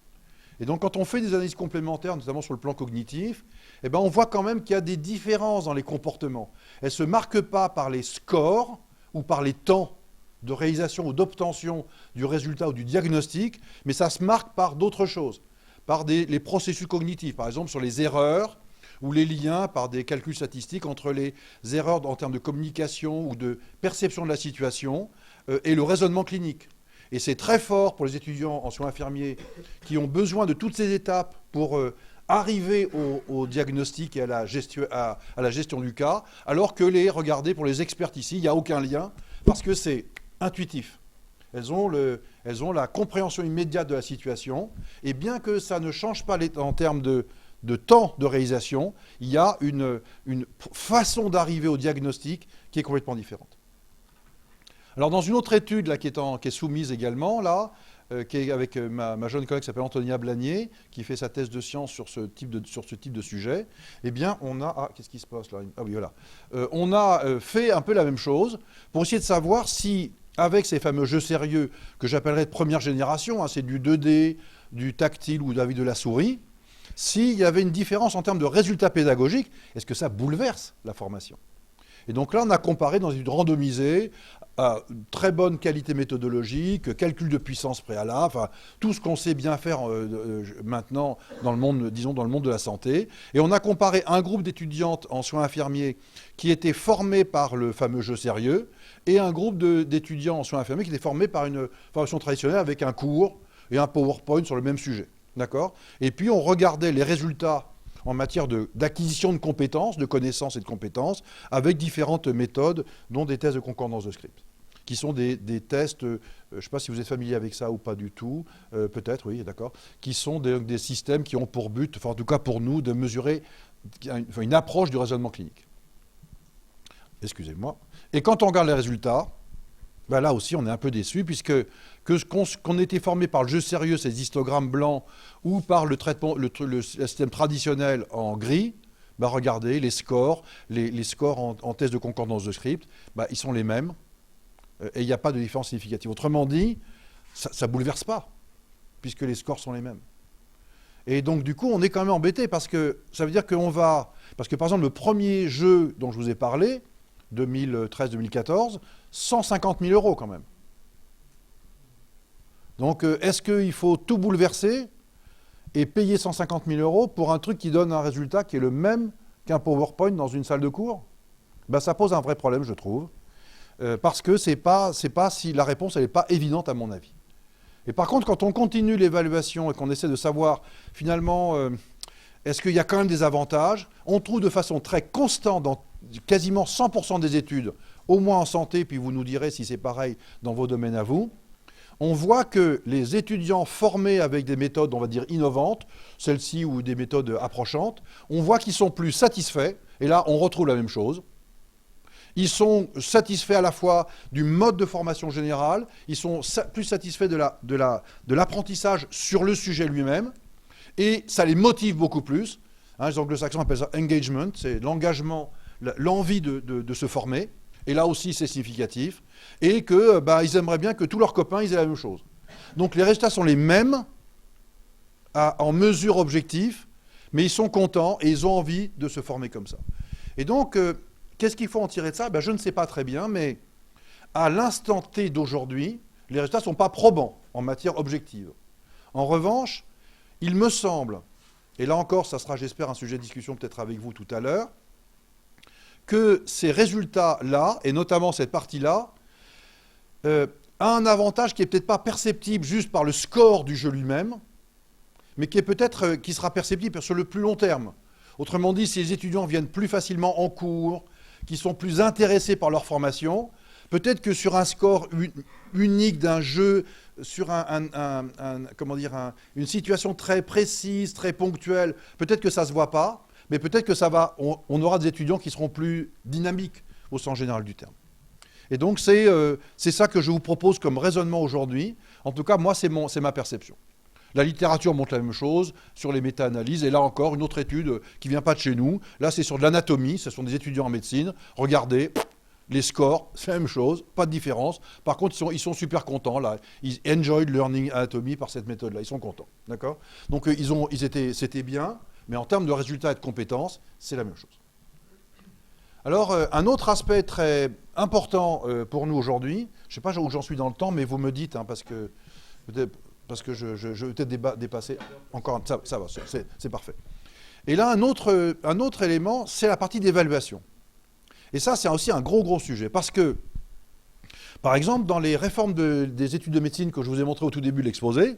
Et donc, quand on fait des analyses complémentaires, notamment sur le plan cognitif, eh ben, on voit quand même qu'il y a des différences dans les comportements. Elles ne se marquent pas par les scores ou par les temps de réalisation ou d'obtention du résultat ou du diagnostic, mais ça se marque par d'autres choses, par les processus cognitifs, par exemple sur les erreurs ou les liens par des calculs statistiques entre les erreurs en termes de communication ou de perception de la situation et le raisonnement clinique. Et c'est très fort pour les étudiants en soins infirmiers qui ont besoin de toutes ces étapes pour arriver au diagnostic et à la gestion du cas, alors que regardez, pour les experts ici, il n'y a aucun lien, parce que c'est intuitif. Elles ont la compréhension immédiate de la situation, et bien que ça ne change pas en termes de temps de réalisation, il y a une façon d'arriver au diagnostic qui est complètement différente. Alors dans une autre étude là, qui est soumise également, là, qui est avec ma jeune collègue qui s'appelle Antonia Blagnier, qui fait sa thèse de science sur ce type de sujet, eh bien on a... Ah, qu'est-ce qui se passe là? Ah oui, voilà. On a fait un peu la même chose pour essayer de savoir si, avec ces fameux jeux sérieux que j'appellerais de première génération, hein, c'est du 2D, du tactile ou de la souris, s'il y avait une différence en termes de résultats pédagogiques, est-ce que ça bouleverse la formation? Et donc là, on a comparé dans une étude randomisée, très bonne qualité méthodologique, calcul de puissance préalable, enfin, tout ce qu'on sait bien faire maintenant dans le monde, disons dans le monde de la santé. Et on a comparé un groupe d'étudiantes en soins infirmiers qui étaient formées par le fameux jeu sérieux et un groupe d'étudiants en soins infirmiers qui étaient formés par une formation traditionnelle avec un cours et un PowerPoint sur le même sujet. D'accord ? Et puis on regardait les résultats en matière d'acquisition de compétences, de connaissances et de compétences, avec différentes méthodes, dont des tests de concordance de script, qui sont des tests, je ne sais pas si vous êtes familier avec ça ou pas du tout, peut-être, oui, d'accord, qui sont des systèmes qui ont pour but, enfin en tout cas pour nous, de mesurer une approche du raisonnement clinique. Excusez-moi. Et quand on regarde les résultats, ben là aussi on est un peu déçu, puisque qu'on était formé par le jeu sérieux, ces histogrammes blancs, ou par le système traditionnel en gris, ben regardez, les scores, les scores en test de concordance de script, ben ils sont les mêmes, et il n'y a pas de différence significative. Autrement dit, ça ne bouleverse pas, puisque les scores sont les mêmes. Et donc du coup, on est quand même embêté, parce que ça veut dire qu'on va... Parce que par exemple, le premier jeu dont je vous ai parlé, 2013-2014, 150 000 € quand même. Donc, est-ce qu'il faut tout bouleverser et payer 150 000 € pour un truc qui donne un résultat qui est le même qu'un PowerPoint dans une salle de cours? Ben, ça pose un vrai problème, je trouve, parce que c'est pas si la réponse elle n'est pas évidente à mon avis. Et par contre, quand on continue l'évaluation et qu'on essaie de savoir finalement est-ce qu'il y a quand même des avantages, on trouve de façon très constante dans quasiment 100% des études, au moins en santé, puis vous nous direz si c'est pareil dans vos domaines à vous, on voit que les étudiants formés avec des méthodes, on va dire, innovantes, celles-ci ou des méthodes approchantes, on voit qu'ils sont plus satisfaits, et là on retrouve la même chose. Ils sont satisfaits à la fois du mode de formation général, ils sont plus satisfaits de l'apprentissage sur le sujet lui-même, et ça les motive beaucoup plus. Hein, les anglo-saxons appellent ça engagement, c'est l'engagement, l'envie de se former. Et là aussi, c'est significatif. Et que, ils aimeraient bien que tous leurs copains ils aient la même chose. Donc les résultats sont les mêmes en mesure objective, mais ils sont contents et ils ont envie de se former comme ça. Et donc, qu'est-ce qu'il faut en tirer de ça? Je ne sais pas très bien, mais à l'instant T d'aujourd'hui, les résultats ne sont pas probants en matière objective. En revanche, il me semble, et là encore, ça sera, j'espère, un sujet de discussion peut-être avec vous tout à l'heure, que ces résultats-là, et notamment cette partie-là, a un avantage qui n'est peut-être pas perceptible juste par le score du jeu lui-même, mais qui est peut-être, qui sera perceptible sur le plus long terme. Autrement dit, si les étudiants viennent plus facilement en cours, qui sont plus intéressés par leur formation, peut-être que sur un score unique d'un jeu, sur une situation très précise, très ponctuelle, peut-être que ça ne se voit pas, mais peut-être que on aura des étudiants qui seront plus dynamiques au sens général du terme. Et donc c'est ça que je vous propose comme raisonnement aujourd'hui. En tout cas, moi, c'est ma perception. La littérature montre la même chose sur les méta-analyses. Et là encore, une autre étude qui ne vient pas de chez nous. Là, c'est sur de l'anatomie. Ce sont des étudiants en médecine. Regardez, les scores, c'est la même chose, pas de différence. Par contre, ils sont super contents. Là. Ils enjoyed learning anatomy par cette méthode-là. Ils sont contents. D'accord ? Donc, c'était bien. Mais en termes de résultats et de compétences, c'est la même chose. Alors, un autre aspect très important pour nous aujourd'hui, je ne sais pas où j'en suis dans le temps, mais vous me dites, hein, parce que je vais peut-être dépasser encore, ça va, c'est parfait. Et là, un autre élément, c'est la partie d'évaluation. Et ça, c'est aussi un gros sujet, parce que, par exemple, dans les réformes des études de médecine que je vous ai montré au tout début de l'exposé,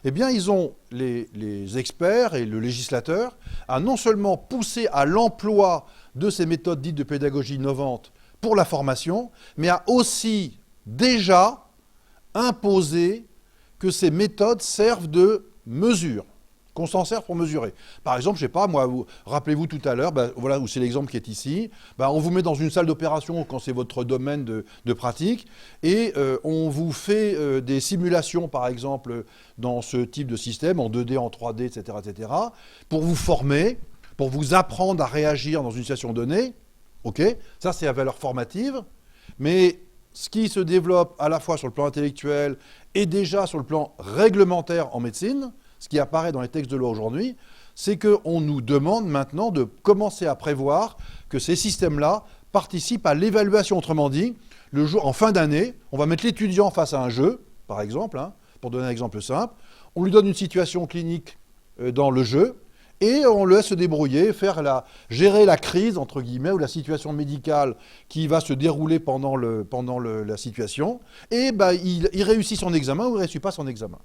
eh bien, ils ont, les experts et le législateur, à non seulement pousser à l'emploi de ces méthodes dites de pédagogie innovante pour la formation, mais à aussi déjà imposer que ces méthodes servent de mesure, qu'on s'en sert pour mesurer. Par exemple, je ne sais pas, moi, rappelez-vous tout à l'heure, voilà où c'est l'exemple qui est ici, on vous met dans une salle d'opération quand c'est votre domaine de pratique, et on vous fait des simulations, par exemple, dans ce type de système, en 2D, en 3D, etc., pour vous former, pour vous apprendre à réagir dans une situation donnée. Ok, ça c'est la valeur formative, mais ce qui se développe à la fois sur le plan intellectuel et déjà sur le plan réglementaire en médecine, ce qui apparaît dans les textes de loi aujourd'hui, c'est qu'on nous demande maintenant de commencer à prévoir que ces systèmes-là participent à l'évaluation. Autrement dit, en fin d'année, on va mettre l'étudiant face à un jeu, par exemple, hein, pour donner un exemple simple, on lui donne une situation clinique dans le jeu, et on le laisse se débrouiller, gérer la crise, entre guillemets, ou la situation médicale qui va se dérouler pendant la situation, et il réussit son examen ou il ne réussit pas son examen.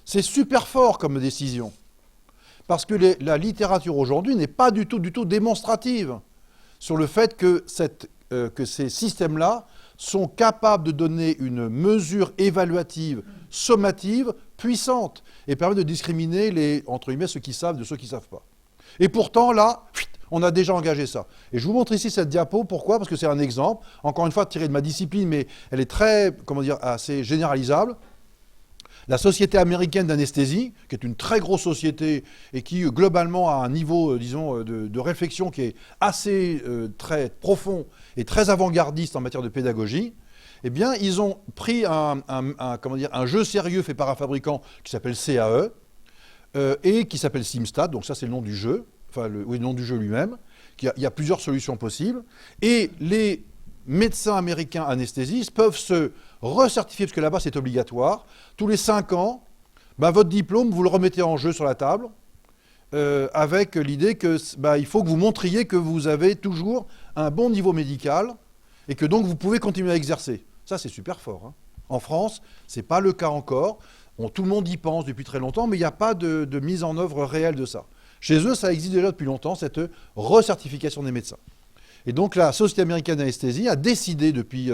C'est super fort comme décision, parce que la littérature aujourd'hui n'est pas du tout démonstrative sur le fait que ces systèmes-là sont capables de donner une mesure évaluative, sommative, puissante, et permettent de discriminer entre guillemets ceux qui savent de ceux qui ne savent pas. Et pourtant, là, on a déjà engagé ça. Et je vous montre ici cette diapo, pourquoi ? Parce que c'est un exemple, encore une fois, tiré de ma discipline, mais elle est très, assez généralisable. La Société américaine d'anesthésie, qui est une très grosse société et qui, globalement, a un niveau, disons, de réflexion qui est assez très profond et très avant-gardiste en matière de pédagogie, eh bien, ils ont pris un jeu sérieux fait par un fabricant qui s'appelle CAE et qui s'appelle SimStat, donc ça c'est le nom du jeu, le nom du jeu lui-même. Il y a plusieurs solutions possibles. Et les médecins américains anesthésistes peuvent se recertifier, parce que là-bas c'est obligatoire. Tous les 5 ans, votre diplôme, vous le remettez en jeu sur la table, avec l'idée que il faut que vous montriez que vous avez toujours un bon niveau médical et que donc vous pouvez continuer à exercer. Ça, c'est super fort. Hein. En France, ce n'est pas le cas encore. Tout le monde y pense depuis très longtemps, mais il n'y a pas de mise en œuvre réelle de ça. Chez eux, ça existe déjà depuis longtemps, cette recertification des médecins. Et donc, la Société américaine d'anesthésie a décidé depuis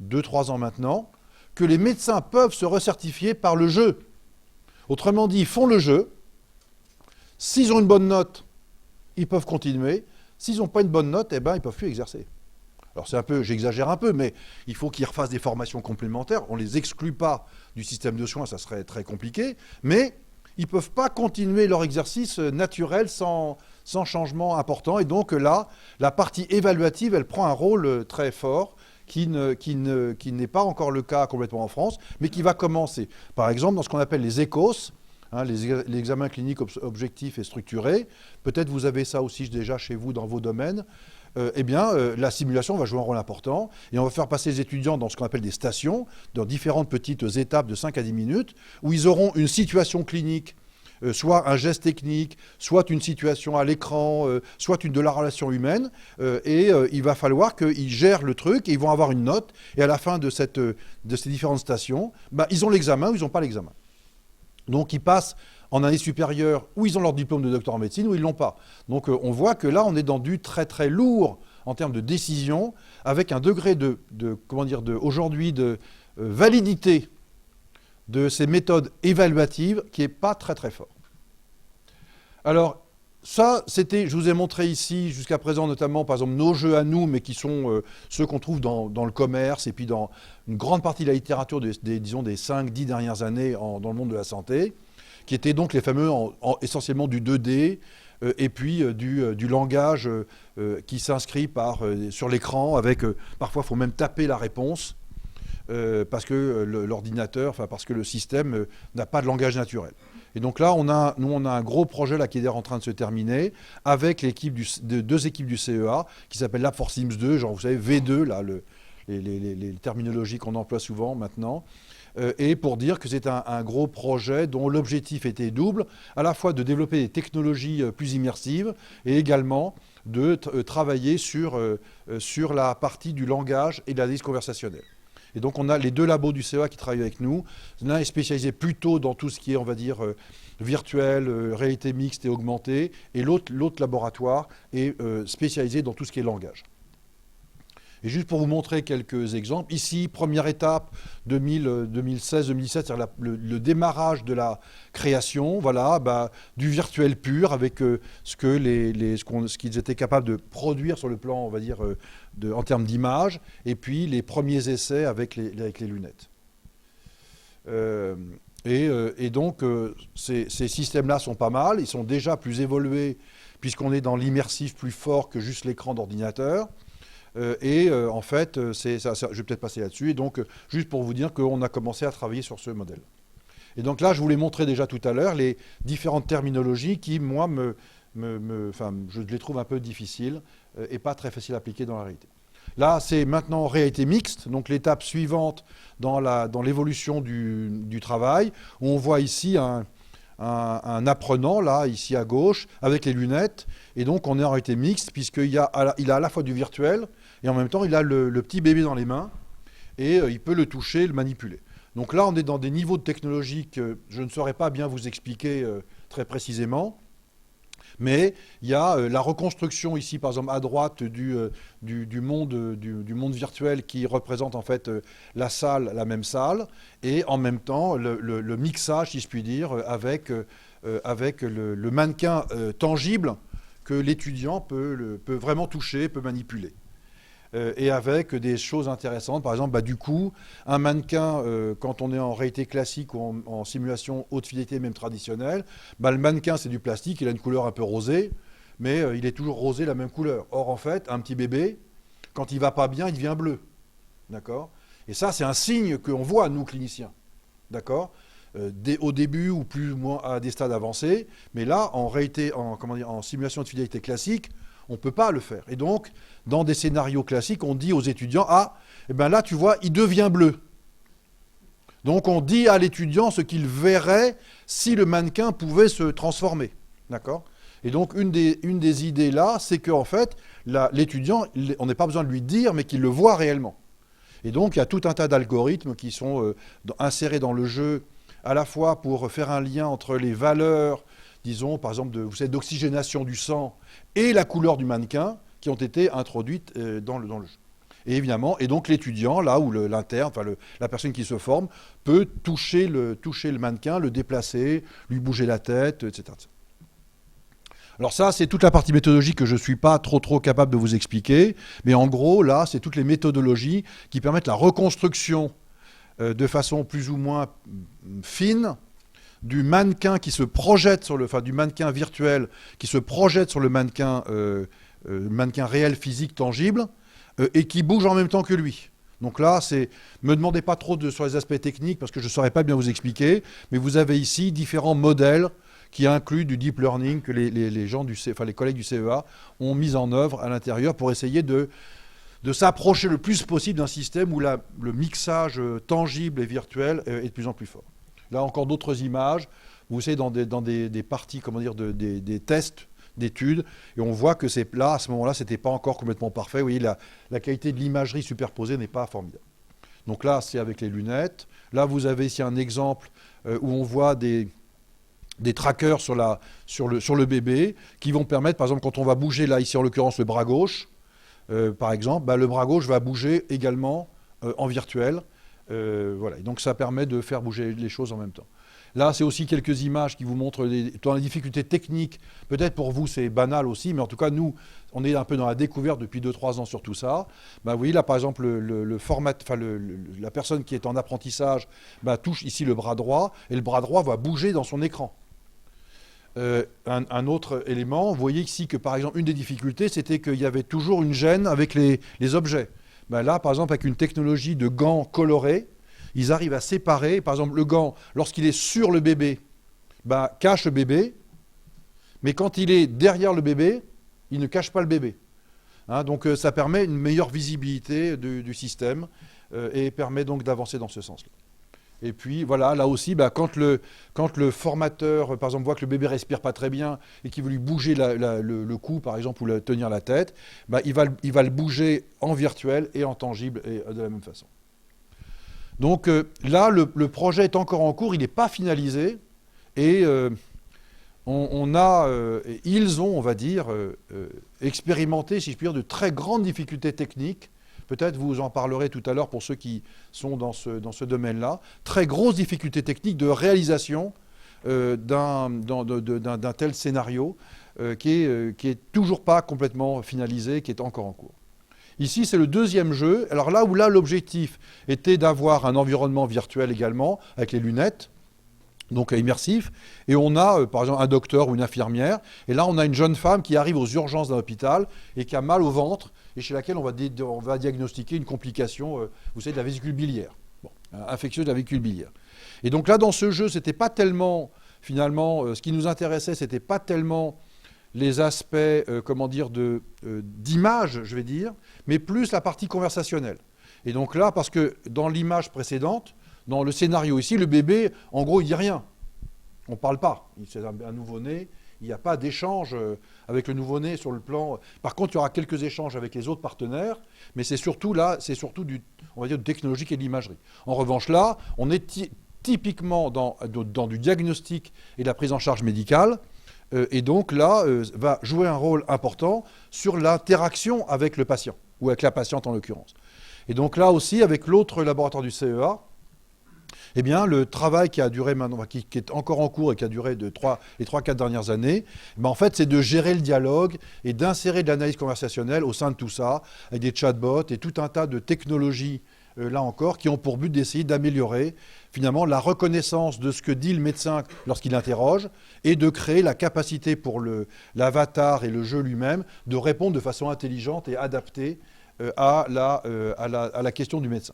2-3 ans maintenant que les médecins peuvent se recertifier par le jeu. Autrement dit, ils font le jeu. S'ils ont une bonne note, ils peuvent continuer. S'ils n'ont pas une bonne note, ils ne peuvent plus exercer. Alors j'exagère un peu, mais il faut qu'ils refassent des formations complémentaires. On ne les exclut pas du système de soins, ça serait très compliqué, mais ils ne peuvent pas continuer leur exercice naturel sans changement important. Et donc là, la partie évaluative, elle prend un rôle très fort qui n'est pas encore le cas complètement en France, mais qui va commencer. Par exemple, dans ce qu'on appelle les ECOS, les examens cliniques objectifs et structurés, peut-être vous avez ça aussi déjà chez vous dans vos domaines. la simulation va jouer un rôle important et on va faire passer les étudiants dans ce qu'on appelle des stations, dans différentes petites étapes de 5 à 10 minutes, où ils auront une situation clinique, soit un geste technique, soit une situation à l'écran, soit de la relation humaine, il va falloir qu'ils gèrent le truc et ils vont avoir une note, et à la fin de ces différentes stations, ils ont l'examen ou ils n'ont pas l'examen. Donc ils passent en année supérieure où ils ont leur diplôme de docteur en médecine ou ils ne l'ont pas. Donc on voit que là on est dans du très très lourd en termes de décision, avec un degré aujourd'hui de validité de ces méthodes évaluatives qui n'est pas très très fort. Alors ça, je vous ai montré ici jusqu'à présent notamment par exemple nos jeux à nous, mais qui sont ceux qu'on trouve dans le commerce et puis dans une grande partie de la littérature des 5-10 dernières années dans le monde de la santé, qui étaient donc les fameux essentiellement du 2D, et puis du langage qui s'inscrit sur l'écran avec, parfois il faut même taper la réponse, parce que l'ordinateur, parce que le système n'a pas de langage naturel. Et donc là, on a un gros projet là, qui est en train de se terminer avec deux équipes du CEA qui s'appellent Lab for Sims 2, genre vous savez V2, là, les terminologies qu'on emploie souvent maintenant, et pour dire que c'est un gros projet dont l'objectif était double, à la fois de développer des technologies plus immersives et également de travailler sur la partie du langage et de l'analyse conversationnelle. Et donc on a les deux labos du CEA qui travaillent avec nous. L'un est spécialisé plutôt dans tout ce qui est, on va dire, virtuel, réalité mixte et augmentée, et l'autre laboratoire est spécialisé dans tout ce qui est langage. Et juste pour vous montrer quelques exemples, ici, première étape, 2016-2017, c'est-à-dire le démarrage de la création, voilà, du virtuel pur, avec ce qu'ils étaient capables de produire sur le plan, on va dire, en termes d'image, et puis les premiers essais avec les lunettes. Donc, ces systèmes-là sont pas mal, ils sont déjà plus évolués, puisqu'on est dans l'immersif plus fort que juste l'écran d'ordinateur. En fait, je vais peut-être passer là-dessus. Et donc, juste pour vous dire qu'on a commencé à travailler sur ce modèle. Et donc là, je vous l'ai montré déjà tout à l'heure, les différentes terminologies qui, moi, je les trouve un peu difficiles et pas très faciles à appliquer dans la réalité. Là, c'est maintenant réalité mixte, donc l'étape suivante dans l'évolution du travail, où on voit ici un apprenant, là, ici à gauche, avec les lunettes. Et donc, on est en réalité mixte, puisqu'il a à la fois du virtuel, et en même temps, il a le petit bébé dans les mains, et il peut le toucher, le manipuler. Donc là, on est dans des niveaux de technologie que je ne saurais pas bien vous expliquer très précisément. Mais il y a la reconstruction ici, par exemple, à droite du monde virtuel qui représente en fait la même salle, et en même temps le mixage, si je puis dire, avec le mannequin tangible que l'étudiant peut vraiment toucher, peut manipuler. Et avec des choses intéressantes. Par exemple, du coup, un mannequin, quand on est en réalité classique ou en simulation haute fidélité, même traditionnelle, le mannequin, c'est du plastique, il a une couleur un peu rosée, mais il est toujours rosé la même couleur. Or, en fait, un petit bébé, quand il va pas bien, il devient bleu. D'accord ? Et ça, c'est un signe qu'on voit, nous, cliniciens. D'accord ? Au début ou plus ou moins à des stades avancés, mais là, en réalité, en simulation de fidélité classique, on ne peut pas le faire. Et donc, dans des scénarios classiques, on dit aux étudiants, là, tu vois, il devient bleu. Donc, on dit à l'étudiant ce qu'il verrait si le mannequin pouvait se transformer. D'accord ? Et donc, une des idées là, c'est qu'en fait, l'étudiant, on n'a pas besoin de lui dire, mais qu'il le voit réellement. Et donc, il y a tout un tas d'algorithmes qui sont insérés dans le jeu, à la fois pour faire un lien entre les valeurs, disons, par exemple, d'oxygénation du sang et la couleur du mannequin qui ont été introduites dans le jeu. Et évidemment, et donc l'étudiant, là où l'interne, la personne qui se forme, peut toucher le mannequin, le déplacer, lui bouger la tête, etc. Alors ça, c'est toute la partie méthodologique que je ne suis pas trop capable de vous expliquer, mais en gros, là, c'est toutes les méthodologies qui permettent la reconstruction de façon plus ou moins fine du mannequin qui se projette du mannequin virtuel qui se projette sur le mannequin réel, physique, tangible, et qui bouge en même temps que lui. Donc là, me demandez pas trop sur les aspects techniques parce que je ne saurais pas bien vous expliquer, mais vous avez ici différents modèles qui inclut du deep learning que les gens les collègues du CEA ont mis en œuvre à l'intérieur pour essayer de s'approcher le plus possible d'un système où le mixage tangible et virtuel est de plus en plus fort. Là encore d'autres images, vous savez, dans des parties, comment dire, des tests d'études, et on voit que là, à ce moment-là, ce n'était pas encore complètement parfait. Vous voyez, la qualité de l'imagerie superposée n'est pas formidable. Donc là, c'est avec les lunettes. Là, vous avez ici un exemple où on voit des trackers sur le bébé qui vont permettre, par exemple, quand on va bouger, là, ici en l'occurrence, le bras gauche, par exemple, le bras gauche va bouger également en virtuel. Voilà. Et donc ça permet de faire bouger les choses en même temps. Là, c'est aussi quelques images qui vous montrent dans les difficultés techniques. Peut-être pour vous, c'est banal aussi, mais en tout cas, nous, on est un peu dans la découverte depuis 2-3 ans sur tout ça. Vous voyez là, par exemple, la personne qui est en apprentissage touche ici le bras droit, et le bras droit va bouger dans son écran. Un autre élément, vous voyez ici que, par exemple, une des difficultés, c'était qu'il y avait toujours une gêne avec les objets. Là, par exemple, avec une technologie de gants colorés, ils arrivent à séparer. Par exemple, le gant, lorsqu'il est sur le bébé, cache le bébé, mais quand il est derrière le bébé, il ne cache pas le bébé. Donc ça permet une meilleure visibilité du système et permet donc d'avancer dans ce sens-là. Et puis voilà, là aussi, quand le formateur, par exemple, voit que le bébé ne respire pas très bien et qu'il veut lui bouger le cou, par exemple, ou tenir la tête, il va le bouger en virtuel et en tangible et de la même façon. Donc là, le projet est encore en cours, il n'est pas finalisé, et ils ont, on va dire, expérimenté, si je puis dire, de très grandes difficultés techniques. Peut-être vous en parlerez tout à l'heure pour ceux qui sont dans ce domaine-là. Très grosses difficultés techniques de réalisation d'un tel scénario qui est toujours pas complètement finalisé, qui est encore en cours. Ici, c'est le deuxième jeu. Alors là où l'objectif était d'avoir un environnement virtuel également, avec les lunettes, donc immersif, et on a par exemple un docteur ou une infirmière, et là on a une jeune femme qui arrive aux urgences d'un hôpital et qui a mal au ventre, et chez laquelle on va diagnostiquer une complication, vous savez, de la vésicule biliaire, infectieuse de la vésicule biliaire. Et donc là, dans ce jeu, c'était pas tellement, finalement, ce qui nous intéressait, c'était pas tellement les aspects, d'image, je vais dire, mais plus la partie conversationnelle. Et donc là, parce que dans l'image précédente, dans le scénario ici, le bébé, en gros, il dit rien. On ne parle pas. C'est un nouveau-né. Il n'y a pas d'échange avec le nouveau-né sur le plan. Par contre, il y aura quelques échanges avec les autres partenaires, mais c'est surtout on va dire, du technologique et de l'imagerie. En revanche, là, on est typiquement dans du diagnostic et de la prise en charge médicale. Et donc là, va jouer un rôle important sur l'interaction avec le patient, ou avec la patiente en l'occurrence. Et donc là aussi, avec l'autre laboratoire du CEA, eh bien, le travail qui a duré maintenant, qui est encore en cours et qui a duré les 3-4 dernières années, en fait, c'est de gérer le dialogue et d'insérer de l'analyse conversationnelle au sein de tout ça, avec des chatbots et tout un tas de technologies, là encore, qui ont pour but d'essayer d'améliorer finalement la reconnaissance de ce que dit le médecin lorsqu'il interroge et de créer la capacité pour l'avatar et le jeu lui-même de répondre de façon intelligente et adaptée à la question du médecin.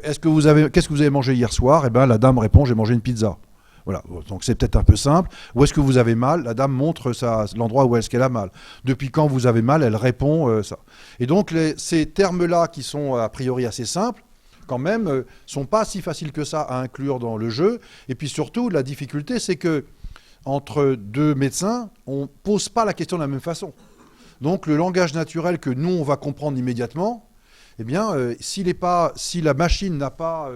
Qu'est-ce que vous avez mangé hier soir? La dame répond, j'ai mangé une pizza. Voilà, donc c'est peut-être un peu simple. Où est-ce que vous avez mal? La dame montre l'endroit où est-ce qu'elle a mal. Depuis quand vous avez mal? Elle répond ça. Et donc ces termes-là qui sont a priori assez simples, quand même, sont pas si faciles que ça à inclure dans le jeu. Et puis surtout, la difficulté, c'est que entre deux médecins, on ne pose pas la question de la même façon. Donc le langage naturel que nous, on va comprendre immédiatement, eh bien, si la machine n'a pas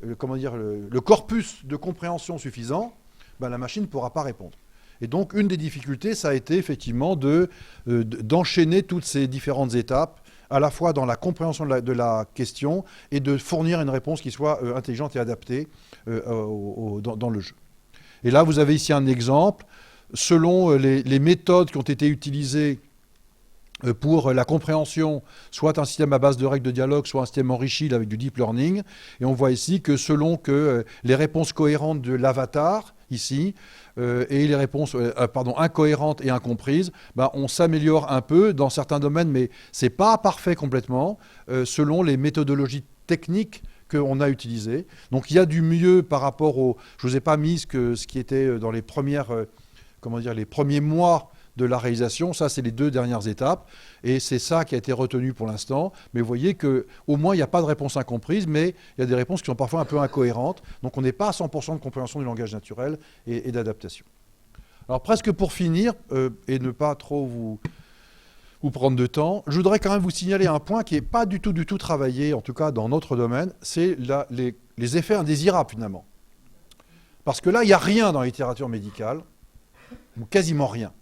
le corpus de compréhension suffisant, la machine ne pourra pas répondre. Et donc, une des difficultés, ça a été effectivement d'enchaîner toutes ces différentes étapes, à la fois dans la compréhension de la question et de fournir une réponse qui soit intelligente et adaptée dans le jeu. Et là, vous avez ici un exemple. Selon les méthodes qui ont été utilisées pour la compréhension, soit un système à base de règles de dialogue, soit un système enrichi avec du deep learning. Et on voit ici que selon que les réponses cohérentes de l'avatar, ici, et les réponses incohérentes et incomprises, on s'améliore un peu dans certains domaines, mais ce n'est pas parfait complètement, selon les méthodologies techniques qu'on a utilisées. Donc il y a du mieux par rapport au... Je ne vous ai pas mis ce qui était dans les premières, les premiers mois de la réalisation. Ça, c'est les 2 dernières étapes. Et c'est ça qui a été retenu pour l'instant. Mais vous voyez qu'au moins, il n'y a pas de réponse incomprise, mais il y a des réponses qui sont parfois un peu incohérentes. Donc on n'est pas à 100% de compréhension du langage naturel et d'adaptation. Alors presque pour finir, et ne pas trop vous prendre de temps, je voudrais quand même vous signaler un point qui n'est pas du tout travaillé, en tout cas dans notre domaine, c'est les effets indésirables finalement. Parce que là, il n'y a rien dans la littérature médicale, ou quasiment rien.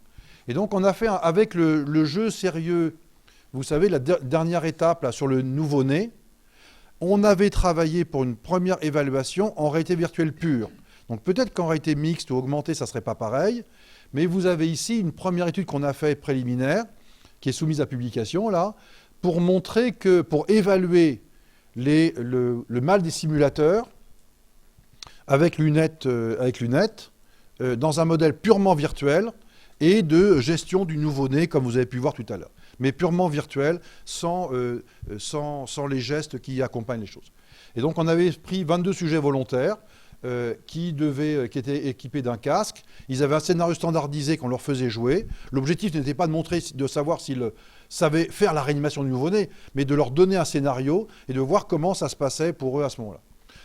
Et donc on a fait, avec le jeu sérieux, vous savez, la dernière étape là, sur le nouveau-né, on avait travaillé pour une première évaluation en réalité virtuelle pure. Donc peut-être qu'en réalité mixte ou augmentée, ça ne serait pas pareil, mais vous avez ici une première étude qu'on a faite préliminaire, qui est soumise à publication, là, pour montrer que, pour évaluer le mal des simulateurs avec lunettes, dans un modèle purement virtuel et de gestion du nouveau-né, comme vous avez pu voir tout à l'heure. Mais purement virtuel, sans les gestes qui accompagnent les choses. Et donc on avait pris 22 sujets volontaires, qui étaient équipés d'un casque. Ils avaient un scénario standardisé qu'on leur faisait jouer. L'objectif n'était pas de savoir s'ils savaient faire la réanimation du nouveau-né, mais de leur donner un scénario et de voir comment ça se passait pour eux à ce moment-là.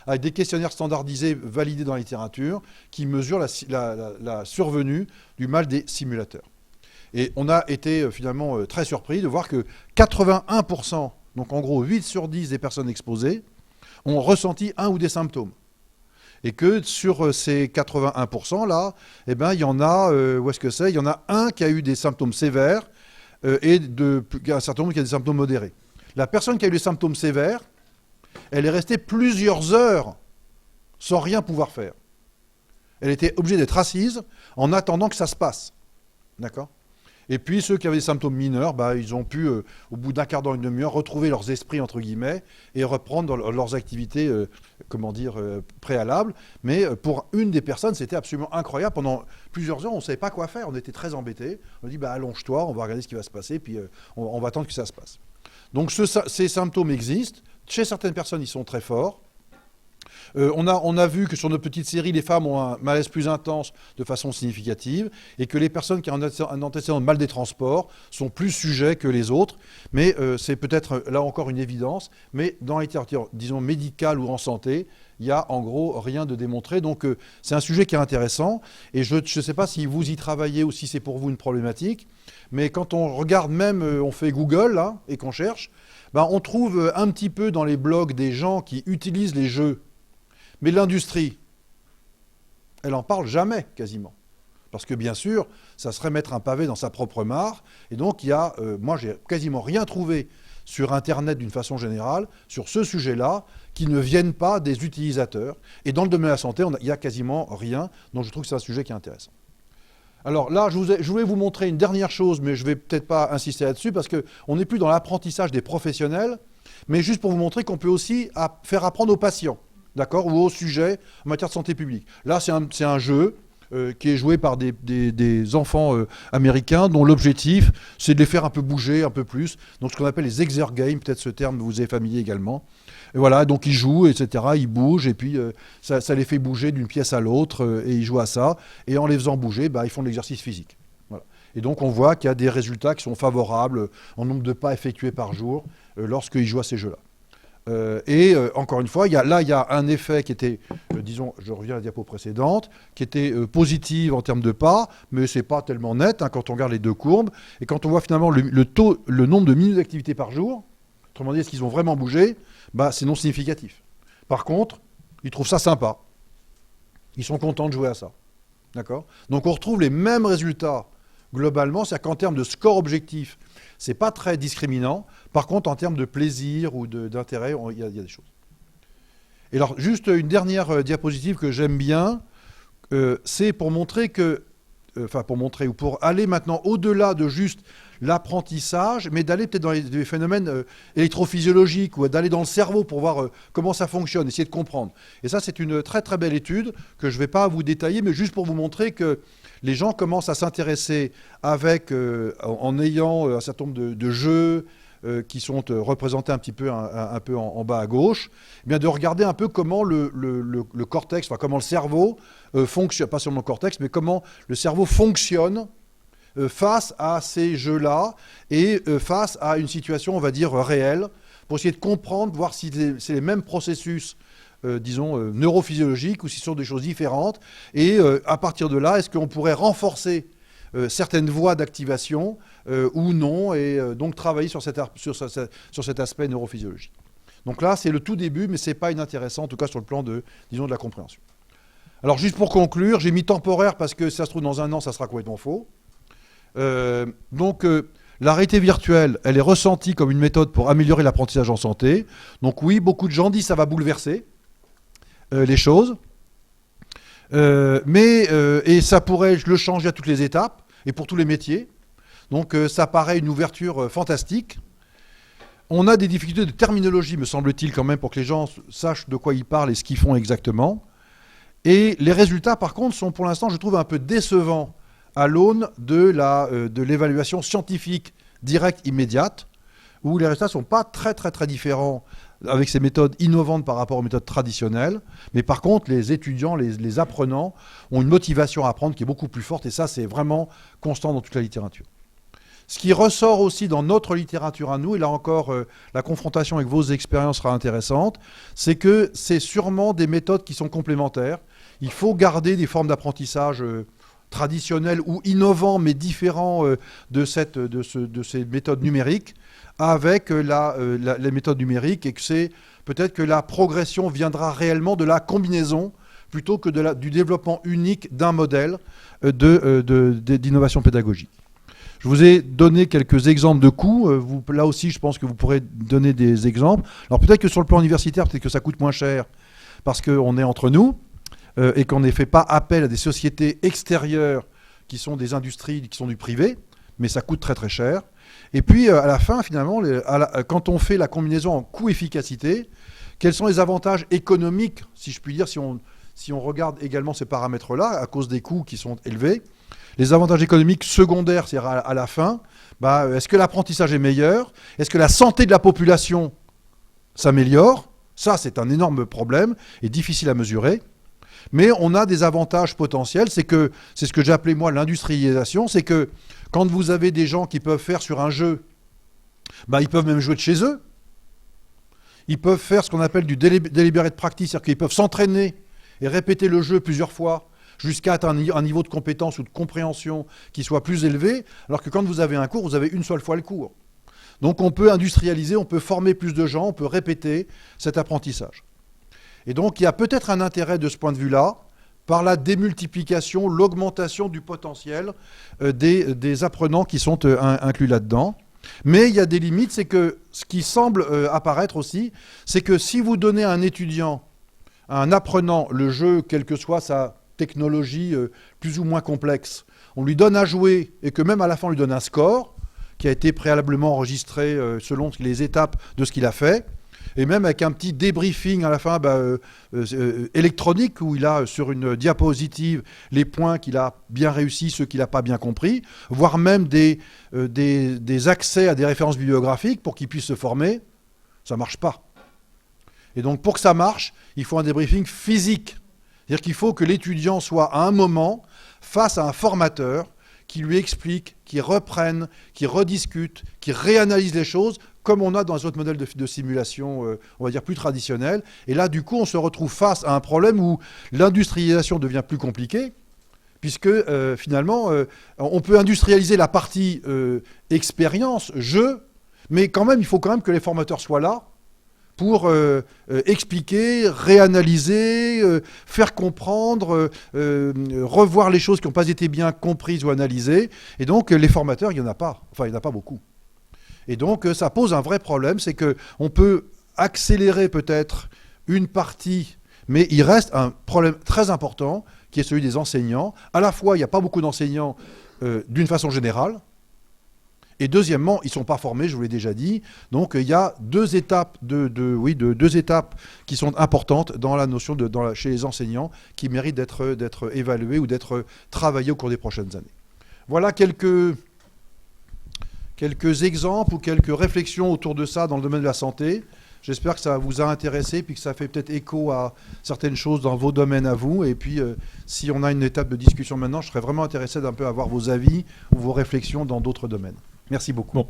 Avec des questionnaires standardisés validés dans la littérature qui mesurent la survenue du mal des simulateurs. Et on a été finalement très surpris de voir que 81%, donc en gros 8 sur 10 des personnes exposées, ont ressenti un ou des symptômes. Et que sur ces 81% là, eh ben, il y en a, il y en a un qui a eu des symptômes sévères et un certain nombre qui a des symptômes modérés. La personne qui a eu des symptômes sévères, elle est restée plusieurs heures sans rien pouvoir faire. Elle était obligée d'être assise en attendant que ça se passe. D'accord ? Et puis ceux qui avaient des symptômes mineurs, ils ont pu, au bout d'un quart d'heure, une demi-heure, retrouver leurs esprits, entre guillemets, et reprendre leurs activités, préalables. Mais pour une des personnes, c'était absolument incroyable. Pendant plusieurs heures, on ne savait pas quoi faire. On était très embêtés. On a dit, allonge-toi, on va regarder ce qui va se passer, puis on va attendre que ça se passe. Donc ces symptômes existent. Chez certaines personnes, ils sont très forts. On a vu que sur nos petites séries, les femmes ont un malaise plus intense de façon significative et que les personnes qui ont un antécédent de mal des transports sont plus sujets que les autres. Mais c'est peut-être là encore une évidence. Mais dans la littérature, disons, médicale ou en santé, il n'y a en gros rien de démontré. Donc c'est un sujet qui est intéressant. Et je ne sais pas si vous y travaillez ou si c'est pour vous une problématique. Mais quand on regarde même, on fait Google là, et qu'on cherche, on trouve un petit peu dans les blogs des gens qui utilisent les jeux. Mais l'industrie, elle n'en parle jamais, quasiment. Parce que, bien sûr, ça serait mettre un pavé dans sa propre mare. Et donc, moi, j'ai quasiment rien trouvé sur Internet, d'une façon générale, sur ce sujet-là, qui ne viennent pas des utilisateurs. Et dans le domaine de la santé, il n'y a quasiment rien. Donc, je trouve que c'est un sujet qui est intéressant. Alors là, je voulais vous montrer une dernière chose, mais je ne vais peut-être pas insister là-dessus, parce qu'on n'est plus dans l'apprentissage des professionnels, mais juste pour vous montrer qu'on peut aussi faire apprendre aux patients. D'accord, ou au sujet en matière de santé publique. Là, c'est un jeu qui est joué par des enfants américains dont l'objectif, c'est de les faire un peu bouger, un peu plus. Donc, ce qu'on appelle les exergames, peut-être ce terme vous est familier également. Et voilà, donc ils jouent, etc., ils bougent, et puis ça les fait bouger d'une pièce à l'autre, et ils jouent à ça. Et en les faisant bouger, ils font de l'exercice physique. Voilà. Et donc, on voit qu'il y a des résultats qui sont favorables en nombre de pas effectués par jour lorsqu'ils jouent à ces jeux-là. Encore une fois, il y a un effet qui était, disons, je reviens à la diapo précédente, qui était positif en termes de pas, mais c'est pas tellement net quand on regarde les deux courbes. Et quand on voit finalement le nombre de minutes d'activité par jour, autrement dit, est-ce qu'ils ont vraiment bougé, c'est non significatif. Par contre, ils trouvent ça sympa. Ils sont contents de jouer à ça. D'accord ? Donc on retrouve les mêmes résultats globalement, c'est-à-dire qu'en termes de score objectif, c'est pas très discriminant. Par contre, en termes de plaisir ou d'intérêt, il y a des choses. Et alors, juste une dernière diapositive que j'aime bien, c'est pour montrer ou pour aller maintenant au-delà de juste l'apprentissage, mais d'aller peut-être dans des phénomènes électrophysiologiques ou d'aller dans le cerveau pour voir comment ça fonctionne, essayer de comprendre. Et ça, c'est une très très belle étude que je ne vais pas vous détailler, mais juste pour vous montrer que les gens commencent à s'intéresser en ayant un certain nombre de jeux, qui sont représentés un petit peu, un peu en bas à gauche, eh bien de regarder un peu comment le cortex, enfin comment le cerveau fonctionne, pas seulement le cortex, mais comment le cerveau fonctionne face à ces jeux-là et face à une situation, on va dire, réelle, pour essayer de comprendre, voir si c'est les mêmes processus, disons, neurophysiologiques ou si ce sont des choses différentes. Et à partir de là, est-ce qu'on pourrait renforcer certaines voies d'activation ou non, et donc travailler sur cet aspect neurophysiologique. Donc là, c'est le tout début, mais ce n'est pas inintéressant, en tout cas sur le plan de, disons, de la compréhension. Alors juste pour conclure, j'ai mis temporaire parce que si ça se trouve dans un an, ça sera complètement faux. La réalité virtuelle, elle est ressentie comme une méthode pour améliorer l'apprentissage en santé. Donc oui, beaucoup de gens disent que ça va bouleverser les choses. Et ça pourrait le changer à toutes les étapes et pour tous les métiers. Donc ça paraît une ouverture fantastique. On a des difficultés de terminologie, me semble-t-il, quand même, pour que les gens sachent de quoi ils parlent et ce qu'ils font exactement. Et les résultats, par contre, sont pour l'instant, je trouve, un peu décevants à l'aune de l'évaluation scientifique directe, immédiate, où les résultats ne sont pas très différents avec ces méthodes innovantes par rapport aux méthodes traditionnelles. Mais par contre, les étudiants, les apprenants, ont une motivation à apprendre qui est beaucoup plus forte, et ça, c'est vraiment constant dans toute la littérature. Ce qui ressort aussi dans notre littérature à nous, et là encore, la confrontation avec vos expériences sera intéressante, c'est que c'est sûrement des méthodes qui sont complémentaires. Il faut garder des formes d'apprentissage traditionnels ou innovants, mais différents de ces méthodes numériques, avec les méthodes numériques, et que c'est peut-être que la progression viendra réellement de la combinaison plutôt que du développement unique d'un modèle d'innovation pédagogique. Je vous ai donné quelques exemples de coûts. Là aussi, je pense que vous pourrez donner des exemples. Alors peut-être que sur le plan universitaire, peut-être que ça coûte moins cher parce qu'on est entre nous et qu'on ne fait pas appel à des sociétés extérieures qui sont des industries, qui sont du privé, mais ça coûte très cher. Et puis à la fin, finalement, quand on fait la combinaison en coût-efficacité, quels sont les avantages économiques, si je puis dire, si on regarde également ces paramètres-là, à cause des coûts qui sont élevés. Les avantages économiques secondaires, c'est-à-dire à la fin, est-ce que l'apprentissage est meilleur? Est-ce que la santé de la population s'améliore? Ça, c'est un énorme problème et difficile à mesurer. Mais on a des avantages potentiels. C'est ce que j'ai appelé, moi, l'industrialisation. C'est que quand vous avez des gens qui peuvent faire sur un jeu, ils peuvent même jouer de chez eux. Ils peuvent faire ce qu'on appelle du deliberate practice, c'est-à-dire qu'ils peuvent s'entraîner et répéter le jeu plusieurs fois, jusqu'à atteindre un niveau de compétence ou de compréhension qui soit plus élevé, alors que quand vous avez un cours, vous avez une seule fois le cours. Donc on peut industrialiser, on peut former plus de gens, on peut répéter cet apprentissage. Et donc il y a peut-être un intérêt de ce point de vue-là, par la démultiplication, l'augmentation du potentiel des apprenants qui sont inclus là-dedans. Mais il y a des limites, c'est que ce qui semble apparaître aussi, c'est que si vous donnez à un étudiant, à un apprenant, le jeu, quelle que soit sa technologie plus ou moins complexe, on lui donne à jouer et que même à la fin on lui donne un score qui a été préalablement enregistré selon les étapes de ce qu'il a fait, et même avec un petit débriefing à la fin électronique où il a sur une diapositive les points qu'il a bien réussi, ceux qu'il n'a pas bien compris, voire même des accès à des références bibliographiques pour qu'il puisse se former, ça ne marche pas. Et donc pour que ça marche, il faut un débriefing physique. C'est-à-dire qu'il faut que l'étudiant soit à un moment face à un formateur qui lui explique, qui reprenne, qui rediscute, qui réanalyse les choses, comme on a dans les autres modèles de simulation, on va dire, plus traditionnels. Et là, du coup, on se retrouve face à un problème où l'industrialisation devient plus compliquée, puisque finalement, on peut industrialiser la partie expérience, jeu, mais quand même, il faut quand même que les formateurs soient là pour expliquer, réanalyser, faire comprendre, revoir les choses qui n'ont pas été bien comprises ou analysées. Et donc, les formateurs, il n'y en a pas. Enfin, il n'y en a pas beaucoup. Et donc, ça pose un vrai problème, c'est qu'on peut accélérer peut-être une partie, mais il reste un problème très important, qui est celui des enseignants. À la fois, il n'y a pas beaucoup d'enseignants d'une façon générale, et deuxièmement, ils ne sont pas formés, je vous l'ai déjà dit. Donc il y a deux étapes, deux étapes qui sont importantes dans la notion chez les enseignants qui méritent d'être évaluées ou d'être travaillées au cours des prochaines années. Voilà quelques quelques exemples ou quelques réflexions autour de ça dans le domaine de la santé. J'espère que ça vous a intéressé, puis que ça fait peut-être écho à certaines choses dans vos domaines à vous. Et puis, si on a une étape de discussion maintenant, je serais vraiment intéressé d'un peu avoir vos avis ou vos réflexions dans d'autres domaines. Merci beaucoup. Bon.